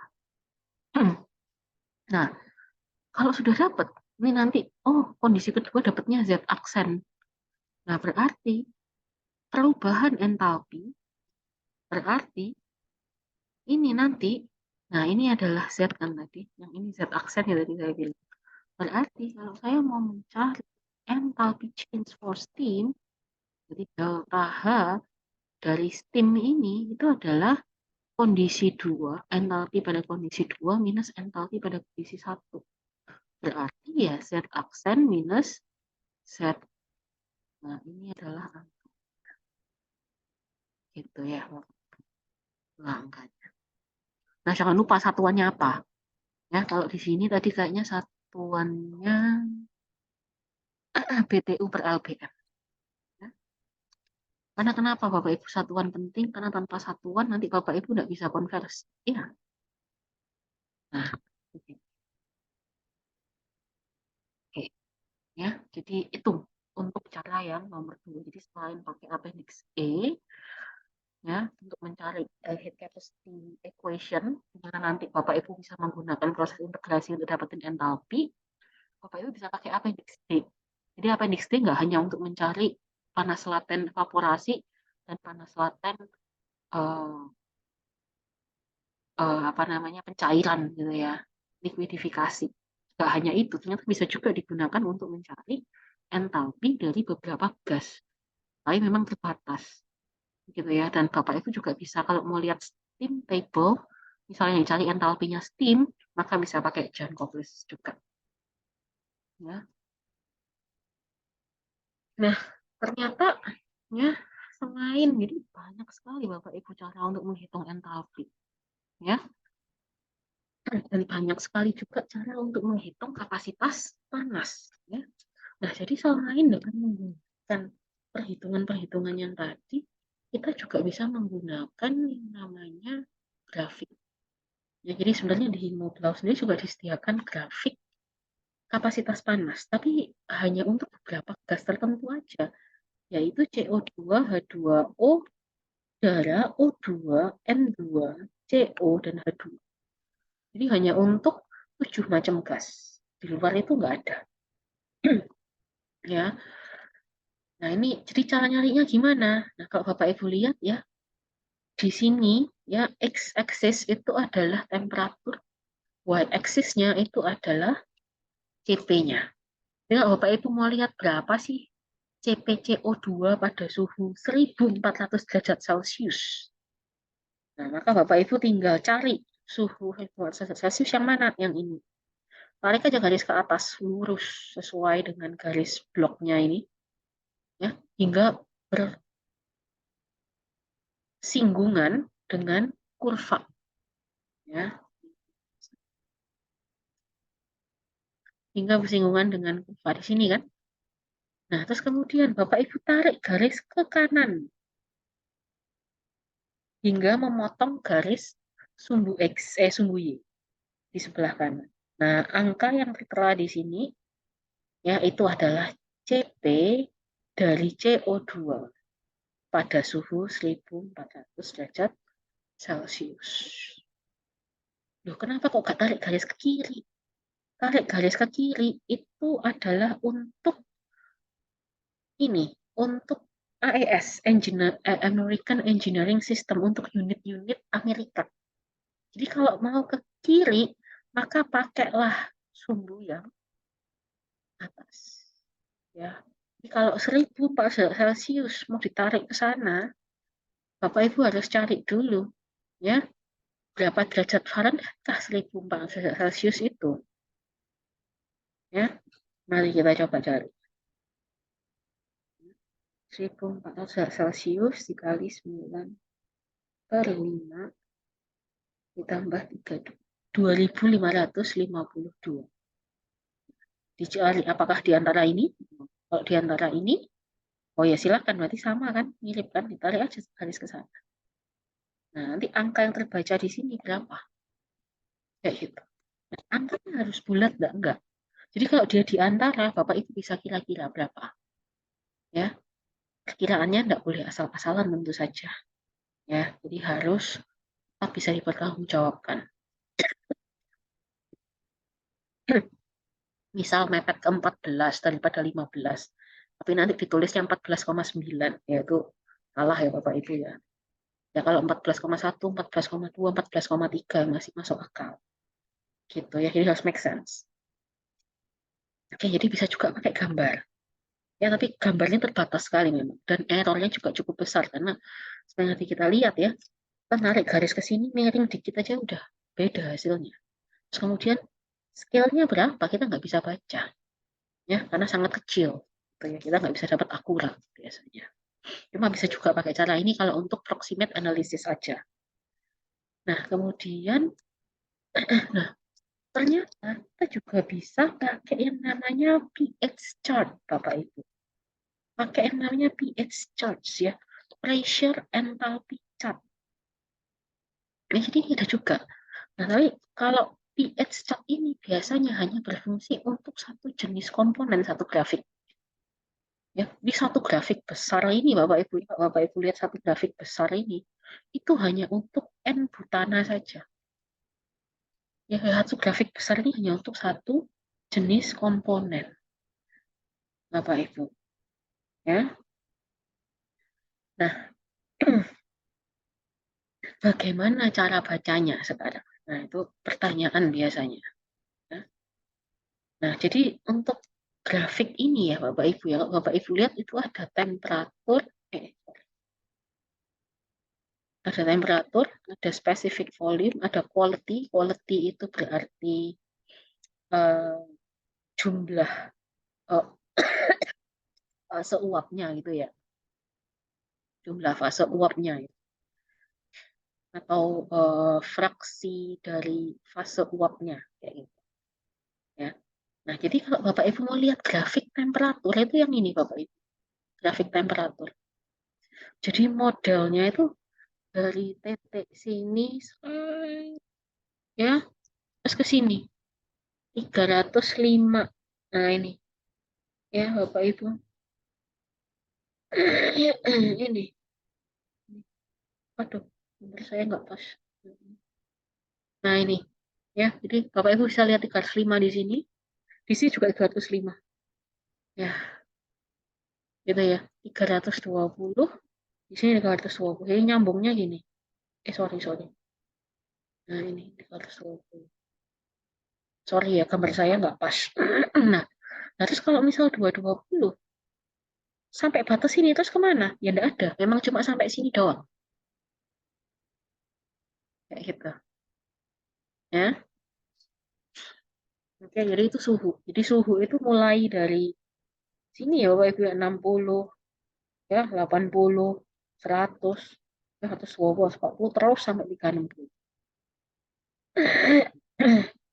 Nah, kalau sudah dapat, ini nanti, oh kondisi kedua dapatnya Z aksen. Nah, berarti perubahan entalpi, berarti ini nanti, nah ini adalah Z kan tadi, yang ini Z aksen ya tadi saya bilang. Berarti kalau saya mau mencari entalpi change for steam, jadi delta H dari steam ini itu adalah kondisi 2, entalpi pada kondisi 2 minus entalpi pada kondisi 1. Berarti ya Z aksen minus Z. Nah, ini adalah gitu ya angkanya. Nah, jangan lupa satuannya apa. Ya, kalau di sini tadi kayaknya satuannya BTU per LBM. Ya. Karena kenapa Bapak Ibu satuan penting? Karena tanpa satuan nanti Bapak Ibu tidak bisa konversi. Iya. Nah, oke. Ya, jadi itu untuk cara yang nomor 2. Jadi selain pakai appendix E, ya, untuk mencari heat capacity equation, di mana nanti Bapak Ibu bisa menggunakan proses integrasi untuk dapetin entalpi, Bapak Ibu bisa pakai appendix D. Jadi appendix D nggak hanya untuk mencari panas laten evaporasi dan panas laten uh, apa namanya pencairan gitu ya, likuidifikasi. Nggak hanya itu, ternyata bisa juga digunakan untuk mencari entalpi dari beberapa gas, tapi memang terbatas gitu ya. Dan Bapak Ibu juga bisa kalau mau lihat steam table, misalnya yang cari entalpinya steam, maka bisa pakai Jankowitz juga. Ya. Nah, ternyata ya selain jadi banyak sekali Bapak Ibu cara untuk menghitung entalpi. Ya, dan banyak sekali juga cara untuk menghitung kapasitas panas. Ya. Nah, jadi selain dengan menggunakan perhitungan-perhitungan yang tadi, kita juga bisa menggunakan yang namanya grafik. Ya, jadi sebenarnya di Himoblau sendiri juga disediakan grafik kapasitas panas, tapi hanya untuk beberapa gas tertentu aja, yaitu CO2, H2O, darah, O2, N2, CO, dan H2. Jadi hanya untuk 7 macam gas. Di luar itu nggak ada. Ya. Nah, ini jadi cara nyarinya gimana? Nah, kalau Bapak Ibu lihat ya, di sini ya x-axis itu adalah temperatur, y-axisnya itu adalah CP-nya. Jadi kalau Bapak Ibu mau lihat berapa sih CpCO2 pada suhu 1400 derajat Celcius. Nah, maka Bapak Ibu tinggal cari suhu 1400 derajat Celcius yang mana? Yang ini. Tarik aja garis ke atas, lurus sesuai dengan garis bloknya ini. Ya, hingga bersinggungan dengan kurva. Ya, hingga bersinggungan dengan kurva di sini kan. Nah, terus kemudian Bapak Ibu tarik garis ke kanan hingga memotong garis sumbu X, sumbu Y di sebelah kanan. Nah, angka yang tertera di sini ya itu adalah Cp dari CO2 pada suhu 1400 derajat Celcius. Loh, kenapa kok gak tarik garis ke kiri? Tarik garis ke kiri itu adalah untuk ini, untuk AES, American Engineering System, untuk unit-unit Amerika. Jadi kalau mau ke kiri, maka pakailah sumbu yang atas. Ya. Jadi kalau 1000 Celcius mau ditarik ke sana, Bapak Ibu harus cari dulu, ya, berapa derajat Fahrenheit 1000 Celcius itu. Ya, mari kita coba cari. 1400 Celcius dikali 9 per 5 ditambah 3, 2552. Dicari apakah di antara ini? Kalau di antara ini, oh ya silakan, berarti sama kan, mirip kan, ditarik aja garis ke sana. Nah, nanti angka yang terbaca di sini berapa? Kayak gitu. Nah, angkanya harus bulat enggak? Enggak. Jadi kalau dia di antara, Bapak Ibu bisa kira-kira berapa. Ya, kiraannya tidak boleh asal-asalan tentu saja. Ya, jadi harus tetap bisa dipertanggungjawabkan. Misal mepet ke 14 daripada 15. Tapi nanti ditulisnya 14,9. Ya itu salah ya Bapak Ibu ya. Ya kalau 14,1, 14,2, 14,3 masih masuk akal. Gitu ya, jadi harus make sense. Oke, jadi bisa juga pakai gambar. Ya, tapi gambarnya terbatas sekali memang. Dan errornya juga cukup besar. Karena seperti nanti kita lihat ya, kita narik garis ke sini, miring dikit aja udah beda hasilnya. Terus kemudian scale-nya berapa, kita nggak bisa baca. Ya, karena sangat kecil. Gitu ya, kita nggak bisa dapat akurat biasanya. Cuma bisa juga pakai cara ini kalau untuk proximate analysis aja. Nah, kemudian, nah, ternyata kita juga bisa pakai yang namanya pH chart, Bapak Ibu. Pakai yang namanya pH chart ya, pressure enthalpy chart. Nah, jadi ini ada juga. Nah, tapi kalau pH chart ini biasanya hanya berfungsi untuk satu jenis komponen satu grafik. Ya, di satu grafik besar ini, Bapak Ibu lihat satu grafik besar ini, itu hanya untuk n butana saja. Ya, satu grafik besar ini hanya untuk satu jenis komponen, Bapak Ibu. Ya, nah, bagaimana cara bacanya sekarang? Nah, itu pertanyaan biasanya. Ya. Nah, jadi untuk grafik ini ya, Bapak Ibu ya, Bapak Ibu lihat itu eh, ada temperatur, ada specific volume, ada quality. Quality itu berarti eh, jumlah eh, fase uapnya gitu ya, jumlah fase uapnya atau fraksi dari fase uapnya kayak gitu ya. Nah, jadi kalau Bapak Ibu mau lihat grafik temperatur itu yang ini Bapak Ibu, grafik temperatur. Jadi modelnya itu dari titik sini ya, terus ke sini 305. Nah, ini ya Bapak Ibu. Ini. Aduh, nomor saya nggak pas. Nah, ini ya. Jadi Bapak Ibu bisa lihat 305 di sini. Di sini juga 305. Ya, gitu ya. 320. Di sini 320. Jadi nyambungnya gini. Sorry, sorry. Nah, ini 320. Sorry ya, gambar saya nggak pas. Nah, terus kalau misal 220, sampai batas sini, terus kemana? Ya nggak ada. Memang cuma sampai sini doang. Kayak gitu. Ya. Oke, jadi itu suhu. Jadi suhu itu mulai dari sini ya, Bapak Ibu, ya, 60, ya, 80, 100, ya, 120, 140, terus sampai 360.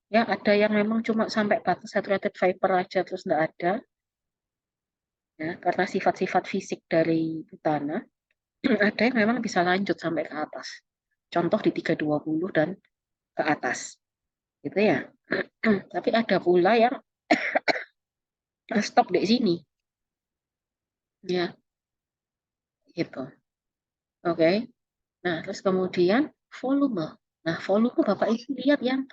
Ya, ada yang memang cuma sampai batas saturated vapor aja, terus nggak ada. Ya, karena sifat-sifat fisik dari tanah. Ada yang memang bisa lanjut sampai ke atas. Contoh di 320 dan ke atas. Gitu ya. Tapi ada pula yang stop di sini. Ya, gitu. Oke. Nah, terus kemudian volume. Nah, volume Bapak Ibu lihat yang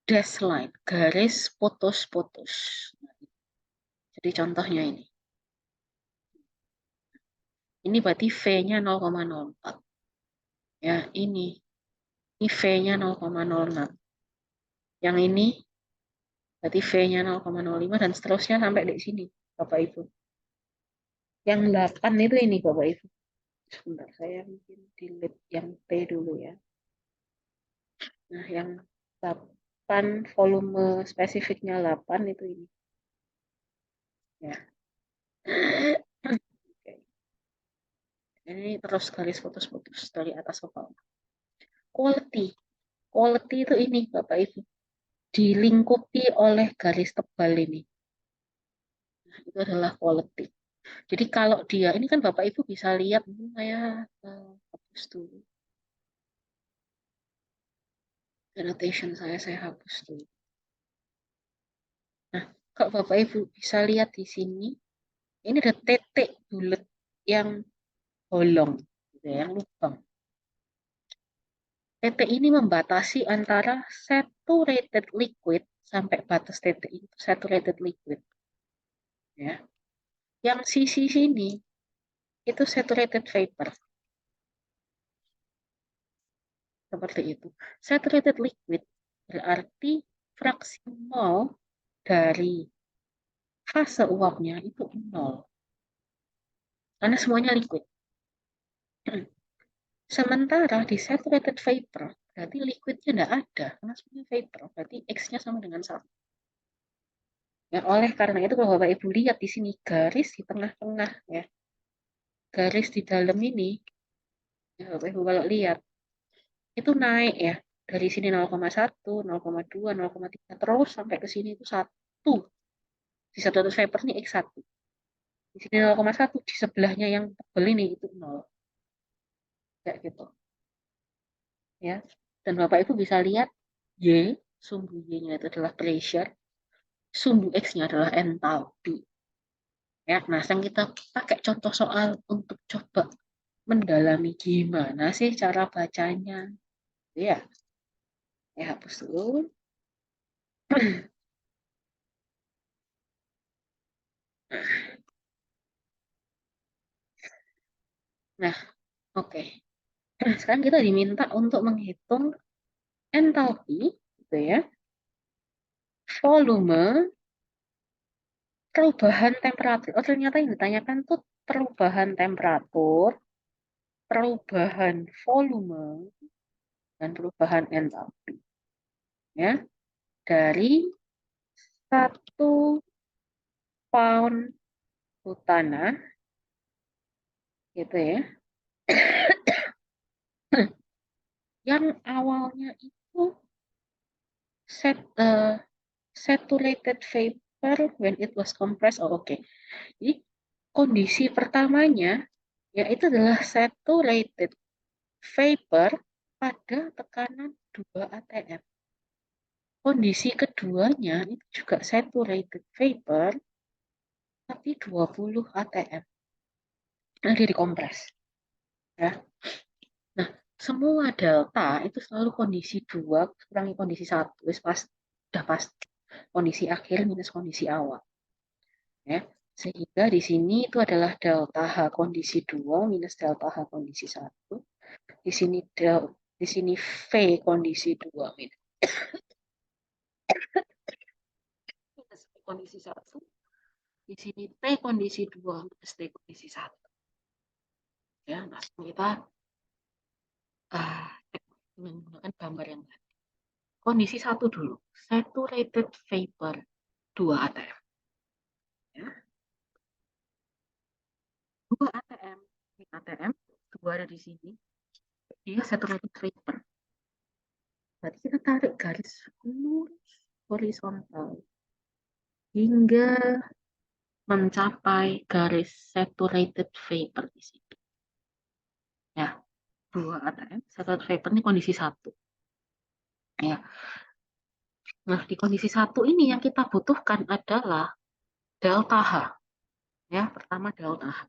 dash line, garis putus-putus. Jadi contohnya ini. Ini berarti V-nya 0,04. Ya, ini V-nya 0,06. Yang ini berarti V-nya 0,05 dan seterusnya sampai di sini, Bapak Ibu. Yang 8 itu ini, Bapak Ibu. Sebentar, saya mungkin delete yang T dulu ya. Nah, yang 8, volume spesifiknya 8 itu ini. Ya. Oke. Ini terus garis putus-putus dari atas ke bawah. Quality. Quality itu ini, Bapak Ibu. Dilingkupi oleh garis tebal ini. Nah, itu adalah quality. Jadi kalau dia, ini kan Bapak Ibu bisa lihat, ini saya hapus dulu. Annotation saya hapus dulu. Nah, Kalau Bapak Ibu bisa lihat di sini, ini ada titik bulat yang bolong, gitu ya, yang lubang. Titik ini membatasi antara saturated liquid sampai batas titik itu saturated liquid. Ya. Yang sisi sini itu saturated vapor. Seperti itu. Saturated liquid berarti fraksi mol dari fase uapnya itu nol. Karena semuanya liquid. Sementara di saturated vapor, berarti liquidnya tidak ada. Karena semuanya vapor. Berarti X-nya sama dengan 1. Ya, oleh karena itu kalau Bapak Ibu lihat di sini garis di tengah-tengah ya. Garis di dalam ini, ya Bapak Ibu kalau lihat, itu naik ya. Dari sini 0,1, 0,2, 0,3, terus sampai ke sini itu 1. Di saturated vapor ini X1. Di sini 0,1, di sebelahnya yang tebal ini itu 0. Kayak gitu. Ya. Dan Bapak Ibu bisa lihat Y, sumbu Y-nya itu adalah pressure, sumbu X-nya adalah enthalpy. Ya, nah sekarang kita pakai contoh soal untuk coba mendalami gimana sih cara bacanya. Ya, ya hapus dulu. Nah, oke. Nah, sekarang kita diminta untuk menghitung enthalpy, gitu ya, volume, perubahan temperatur. Oh, ternyata yang ditanyakan tuh perubahan temperatur, perubahan volume, dan perubahan enthalpy. Ya, dari 1 pound tanah, gitu ya, yang awalnya itu set, saturated vapor when it was compressed. Oh, oke. Jadi kondisi pertamanya yaitu adalah saturated vapor pada tekanan 2 atm. Kondisi keduanya itu juga saturated vapor tapi 20 atm. Nanti dikompres. Ya. Nah, semua delta itu selalu kondisi 2 kurangi kondisi 1. Sudah pasti. Kondisi akhir minus kondisi awal. Ya. Sehingga di sini itu adalah delta H kondisi 2 minus delta H kondisi 1. Di sini V kondisi 2 minus kondisi 1. Di sini T kondisi 2 minus T kondisi 1. Ya, nah kita menggunakan gambar yang tadi. Kondisi 1 dulu. Saturated vapor 2 atm. Ya. 2 atm. Ini atm. 2 ada di sini. Dia saturated vapor. Berarti kita tarik garis lurus horizontal hingga mencapai garis saturated vapor di sini. Ya, 2 atm. Saturated vapor ini kondisi 1. Ya. Nah, di kondisi 1 ini yang kita butuhkan adalah delta H. Ya, pertama delta H.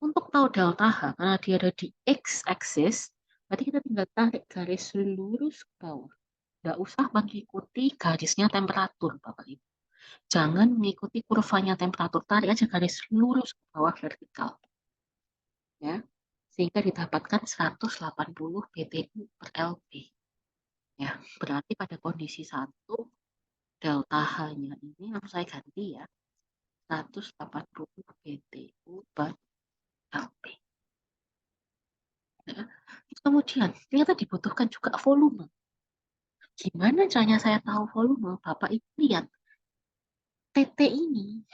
Untuk tahu delta H, karena dia ada di x-axis, berarti kita tinggal tarik garis lurus ke bawah. Nggak usah mengikuti garisnya temperatur, Bapak Ibu. Jangan mengikuti kurvanya temperatur, tarik aja garis lurus ke bawah vertikal. Ya, sehingga didapatkan 180 BTU per LB. Ya, berarti pada kondisi 1, delta H-nya ini langsung saya ganti ya, 180 BTU per LB. Ya. Kemudian, ternyata dibutuhkan juga volume. Gimana caranya saya tahu volume? Bapak Ibu lihat, TT ini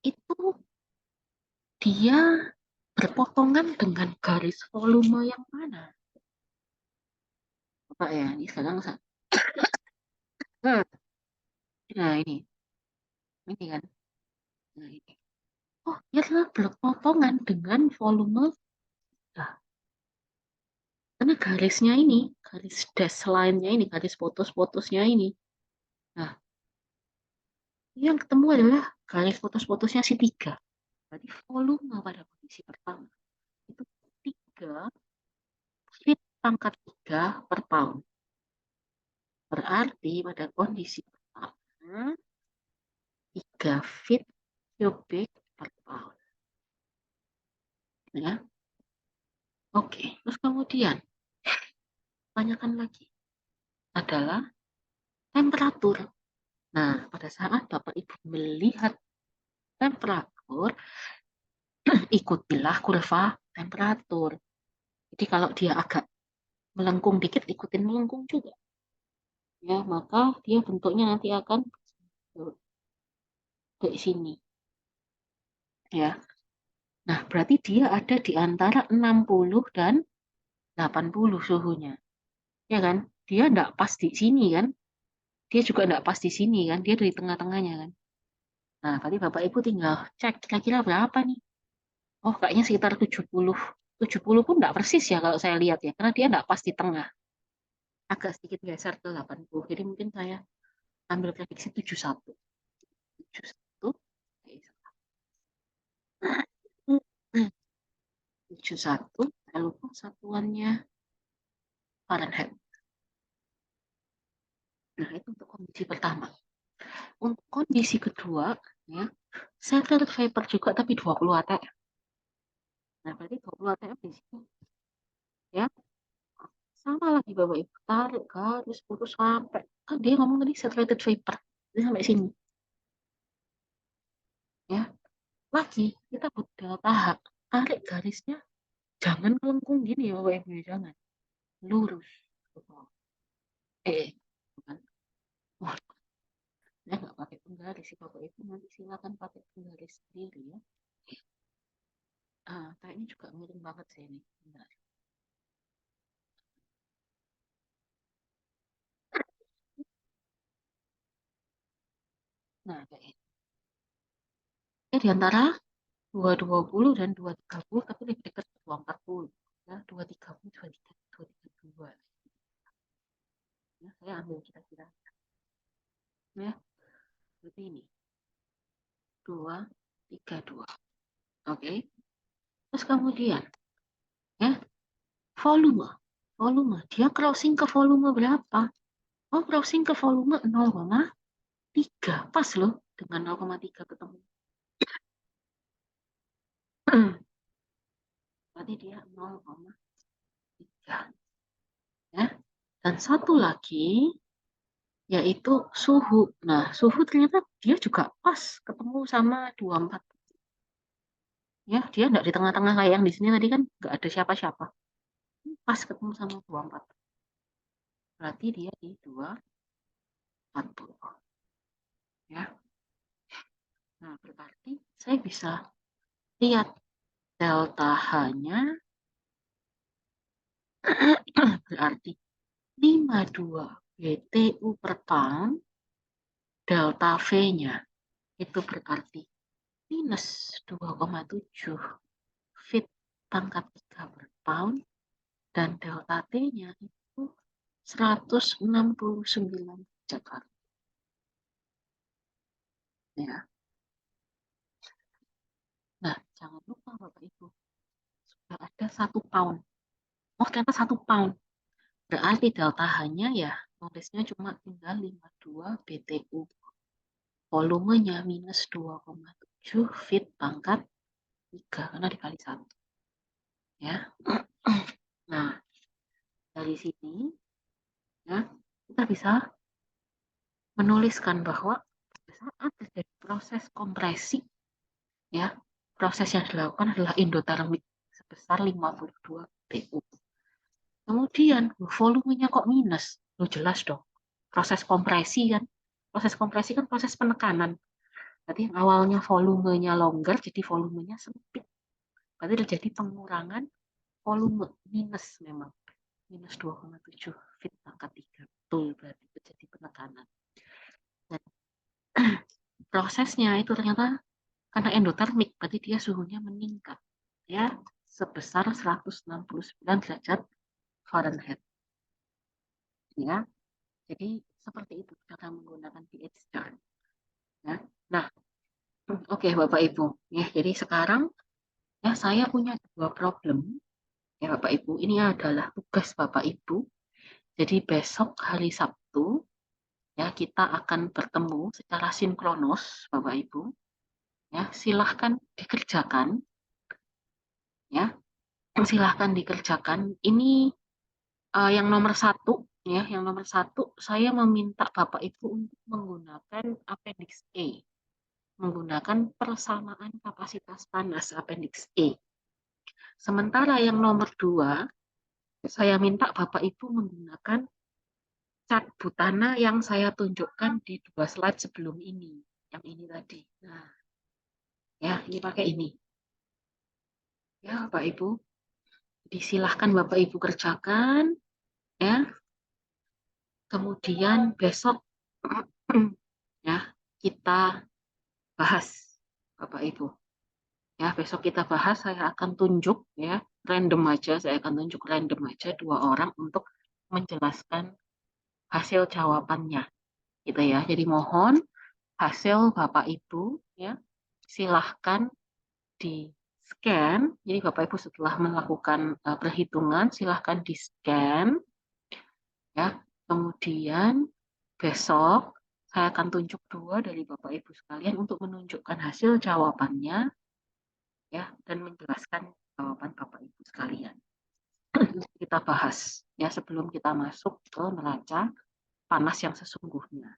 itu dia berpotongan dengan garis volume yang mana? Bapak ya, ini sekarang nah ini kan, nah ini. Oh, dia adalah berpotongan dengan volume. Nah, karena garisnya ini, garis dash line-nya ini, garis putus-putusnya ini. Nah, Yang ketemu adalah garis putus-putusnya si 3. Berarti volume pada kondisi pertama itu 3 fit pangkat 3 per pound. Berarti pada kondisi pertama 3 feet cubic per pound. Ya. Oke, terus kemudian tanyakan lagi adalah temperatur. Nah, pada saat Bapak Ibu melihat temperatur, ikutilah kurva temperatur. Jadi kalau dia agak melengkung dikit, ikutin melengkung juga. Ya, maka dia bentuknya nanti akan ke sini. Ya. Nah, berarti dia ada di antara 60 dan 80 suhunya. Ya kan? Dia enggak pas di sini kan? Dia juga enggak pas di sini kan? Dia dari tengah-tengahnya kan? Nah, berarti Bapak Ibu tinggal cek kira-kira berapa nih? Oh, kayaknya sekitar 70. 70 pun enggak persis ya kalau saya lihat ya, karena dia enggak pas di tengah. Agak sedikit geser ke 80. Jadi mungkin saya ambil prediksi 71. 71. 71. Saya lupa satuannya Fahrenheit. Nah, itu untuk kondisi pertama. Untuk kondisi kedua, ya, satellite vapor juga tapi 20 ATM. Nah, berarti 20 ATM di sini. Ya, sama lagi Bapak Ibu. Tarik garis putus sampai. Kan dia ngomong tadi saturated vapor. Jadi sampai sini. Ya, lagi kita butuh tahap. Tarik garisnya. Jangan melengkung gini ya Bapak Ibu. Jangan. Lurus. Bukan. Wah, saya nggak pakai penggaris sih Bapak Ibu. Nanti silakan pakai penggaris sendiri ya. Kayaknya juga miring banget sih ini. Bentar. Nah, kayak ini. Di antara 220 dan 230 tapi lebih dekat 240 ya 230 232 ya saya ambil kira-kira ya seperti ini 232 oke terus kemudian ya volume volume dia crossing ke volume berapa oh crossing ke volume 0,3 pas loh dengan 0,3 ketemu berarti dia 0,3 ya dan satu lagi yaitu suhu. Nah, suhu ternyata dia juga pas ketemu sama 24. Ya, dia enggak di tengah-tengah kayak yang di sini tadi kan enggak ada siapa-siapa. Pas ketemu sama 24. Berarti dia di 240. Ya. Nah, berarti saya bisa lihat delta H-nya berarti 52 BTU per pound, delta V-nya itu berarti minus 2,7 fit pangkat 3 per pound, dan delta T-nya itu 169 Jakarta. Ya. Nah, jangan lupa Bapak Ibu, sudah ada 1 pound. Oh, ternyata 1 pound. Berarti delta H-nya ya, nulisnya cuma tinggal 52 BTU. Volumenya minus 2,7 fit pangkat 3, karena dikali 1. Ya. Nah, dari sini ya, kita bisa menuliskan bahwa saat terjadi proses kompresi, ya, proses yang dilakukan adalah endotermik sebesar 52 BTU. Kemudian volumenya kok minus? Loh, jelas dong. Proses kompresi kan. Proses kompresi kan proses penekanan. Berarti awalnya volumenya longgar jadi volumenya sempit. Berarti terjadi pengurangan volume minus memang. Minus 2,7 fit pangkat 3. Betul, berarti terjadi penekanan. Dan prosesnya itu ternyata karena endotermik, berarti dia suhunya meningkat. Ya, sebesar 169 derajat Fahrenheit. Ya, jadi seperti itu cara menggunakan pH chart. Ya. Nah, oke Bapak Ibu. Ya, jadi sekarang ya saya punya dua problem. Ya Bapak Ibu, ini adalah tugas Bapak Ibu. Jadi besok hari Sabtu ya kita akan bertemu secara sinkronos Bapak Ibu. Ya, silahkan dikerjakan. Ya, silahkan dikerjakan. Ini yang nomor satu, ya, yang nomor satu, saya meminta Bapak Ibu untuk menggunakan Appendix A, menggunakan persamaan kapasitas panas Appendix A. Sementara yang nomor dua, saya minta Bapak Ibu menggunakan cat butana yang saya tunjukkan di dua slide sebelum ini, yang ini tadi. Nah, ya, ini pakai ini. Ya, Bapak Ibu, disilahkan Bapak Ibu kerjakan, ya. Kemudian besok ya kita bahas Bapak Ibu. Ya, besok kita bahas, saya akan tunjuk ya, random aja, saya akan tunjuk random aja dua orang untuk menjelaskan hasil jawabannya gitu ya. Jadi mohon hasil Bapak Ibu ya silahkan di scan. Jadi Bapak Ibu setelah melakukan perhitungan silahkan di scan ya. Kemudian besok saya akan tunjuk dua dari Bapak Ibu sekalian untuk menunjukkan hasil jawabannya ya dan menjelaskan jawaban Bapak Ibu sekalian. Kita bahas ya sebelum kita masuk ke neraca panas yang sesungguhnya.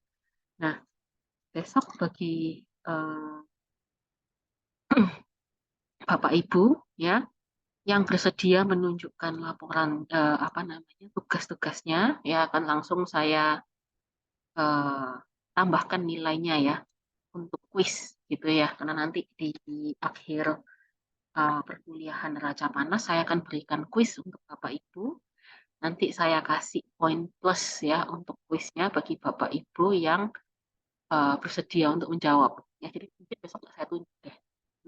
Nah, besok bagi Bapak Ibu ya yang bersedia menunjukkan laporan apa namanya tugas-tugasnya ya akan langsung saya eh, tambahkan nilainya ya untuk kuis gitu ya karena nanti di akhir perkuliahan neraca panas saya akan berikan kuis untuk Bapak Ibu. Nanti saya kasih poin plus ya untuk kuisnya bagi Bapak Ibu yang bersedia untuk menjawab. Ya, jadi mungkin besok saya tunjuk deh.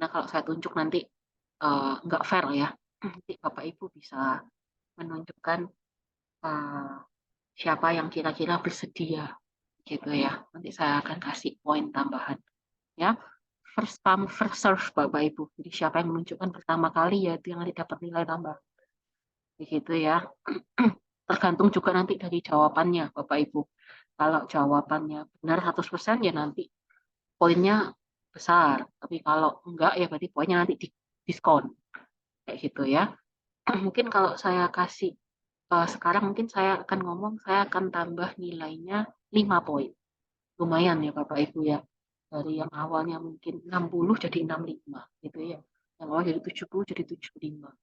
Nah, kalau saya tunjuk nanti nggak fair ya. Nanti Bapak Ibu bisa menunjukkan uh, siapa yang kira-kira bersedia gitu ya. Nanti saya akan kasih poin tambahan ya. First come first serve Bapak Ibu. Jadi siapa yang menunjukkan pertama kali ya itu yang nanti dapat nilai tambah. Begitu ya. Tergantung juga nanti dari jawabannya Bapak Ibu. Kalau jawabannya benar 100% ya nanti poinnya besar. Tapi kalau enggak ya berarti poinnya nanti diskon. Kayak gitu ya. Mungkin kalau saya kasih sekarang mungkin saya akan ngomong, saya akan tambah nilainya 5 poin. Lumayan ya Bapak Ibu ya. Dari yang awalnya mungkin 60 jadi 65 gitu ya. Yang awal jadi 70 jadi 75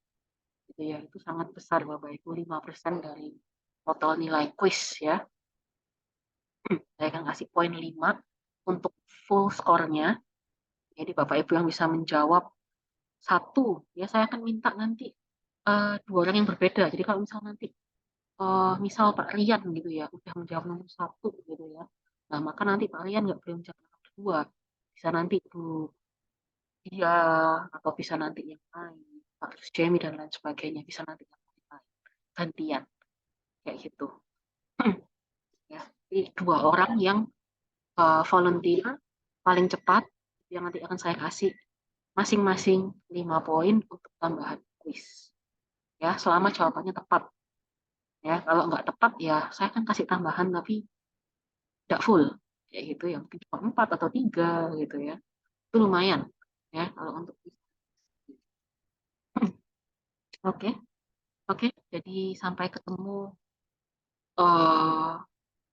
gitu ya. Itu sangat besar Bapak Ibu, 5% dari total nilai quiz ya. Saya akan kasih poin 5 untuk full skornya. Jadi Bapak Ibu yang bisa menjawab satu, ya saya akan minta nanti dua orang yang berbeda. Jadi kalau misal nanti misal Pak Rian gitu ya udah menjawab nomor satu gitu ya, nah maka nanti Pak Rian nggak boleh menjawab nomor dua, bisa nanti Bu dia atau bisa nanti yang lain Pak Jamie dan lain sebagainya, bisa nanti yang lain gantian kayak gitu. Ya, jadi dua orang yang volunteer paling cepat yang nanti akan saya kasih masing-masing 5 poin untuk tambahan kuis ya selama jawabannya tepat. Ya kalau nggak tepat ya saya akan kasih tambahan tapi tidak full kayak gitu ya mungkin cuma 4 atau 3 gitu ya, itu lumayan ya kalau untuk oke. Oke jadi sampai ketemu eh,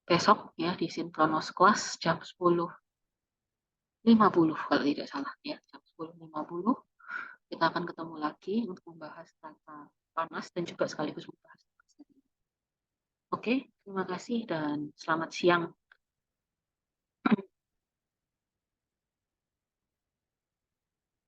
besok ya di sinkronos kelas jam 10.50 kalau tidak salah ya jam 10.50 kita akan ketemu lagi untuk membahas tata panas dan juga sekaligus membahas. Oke terima kasih dan selamat siang.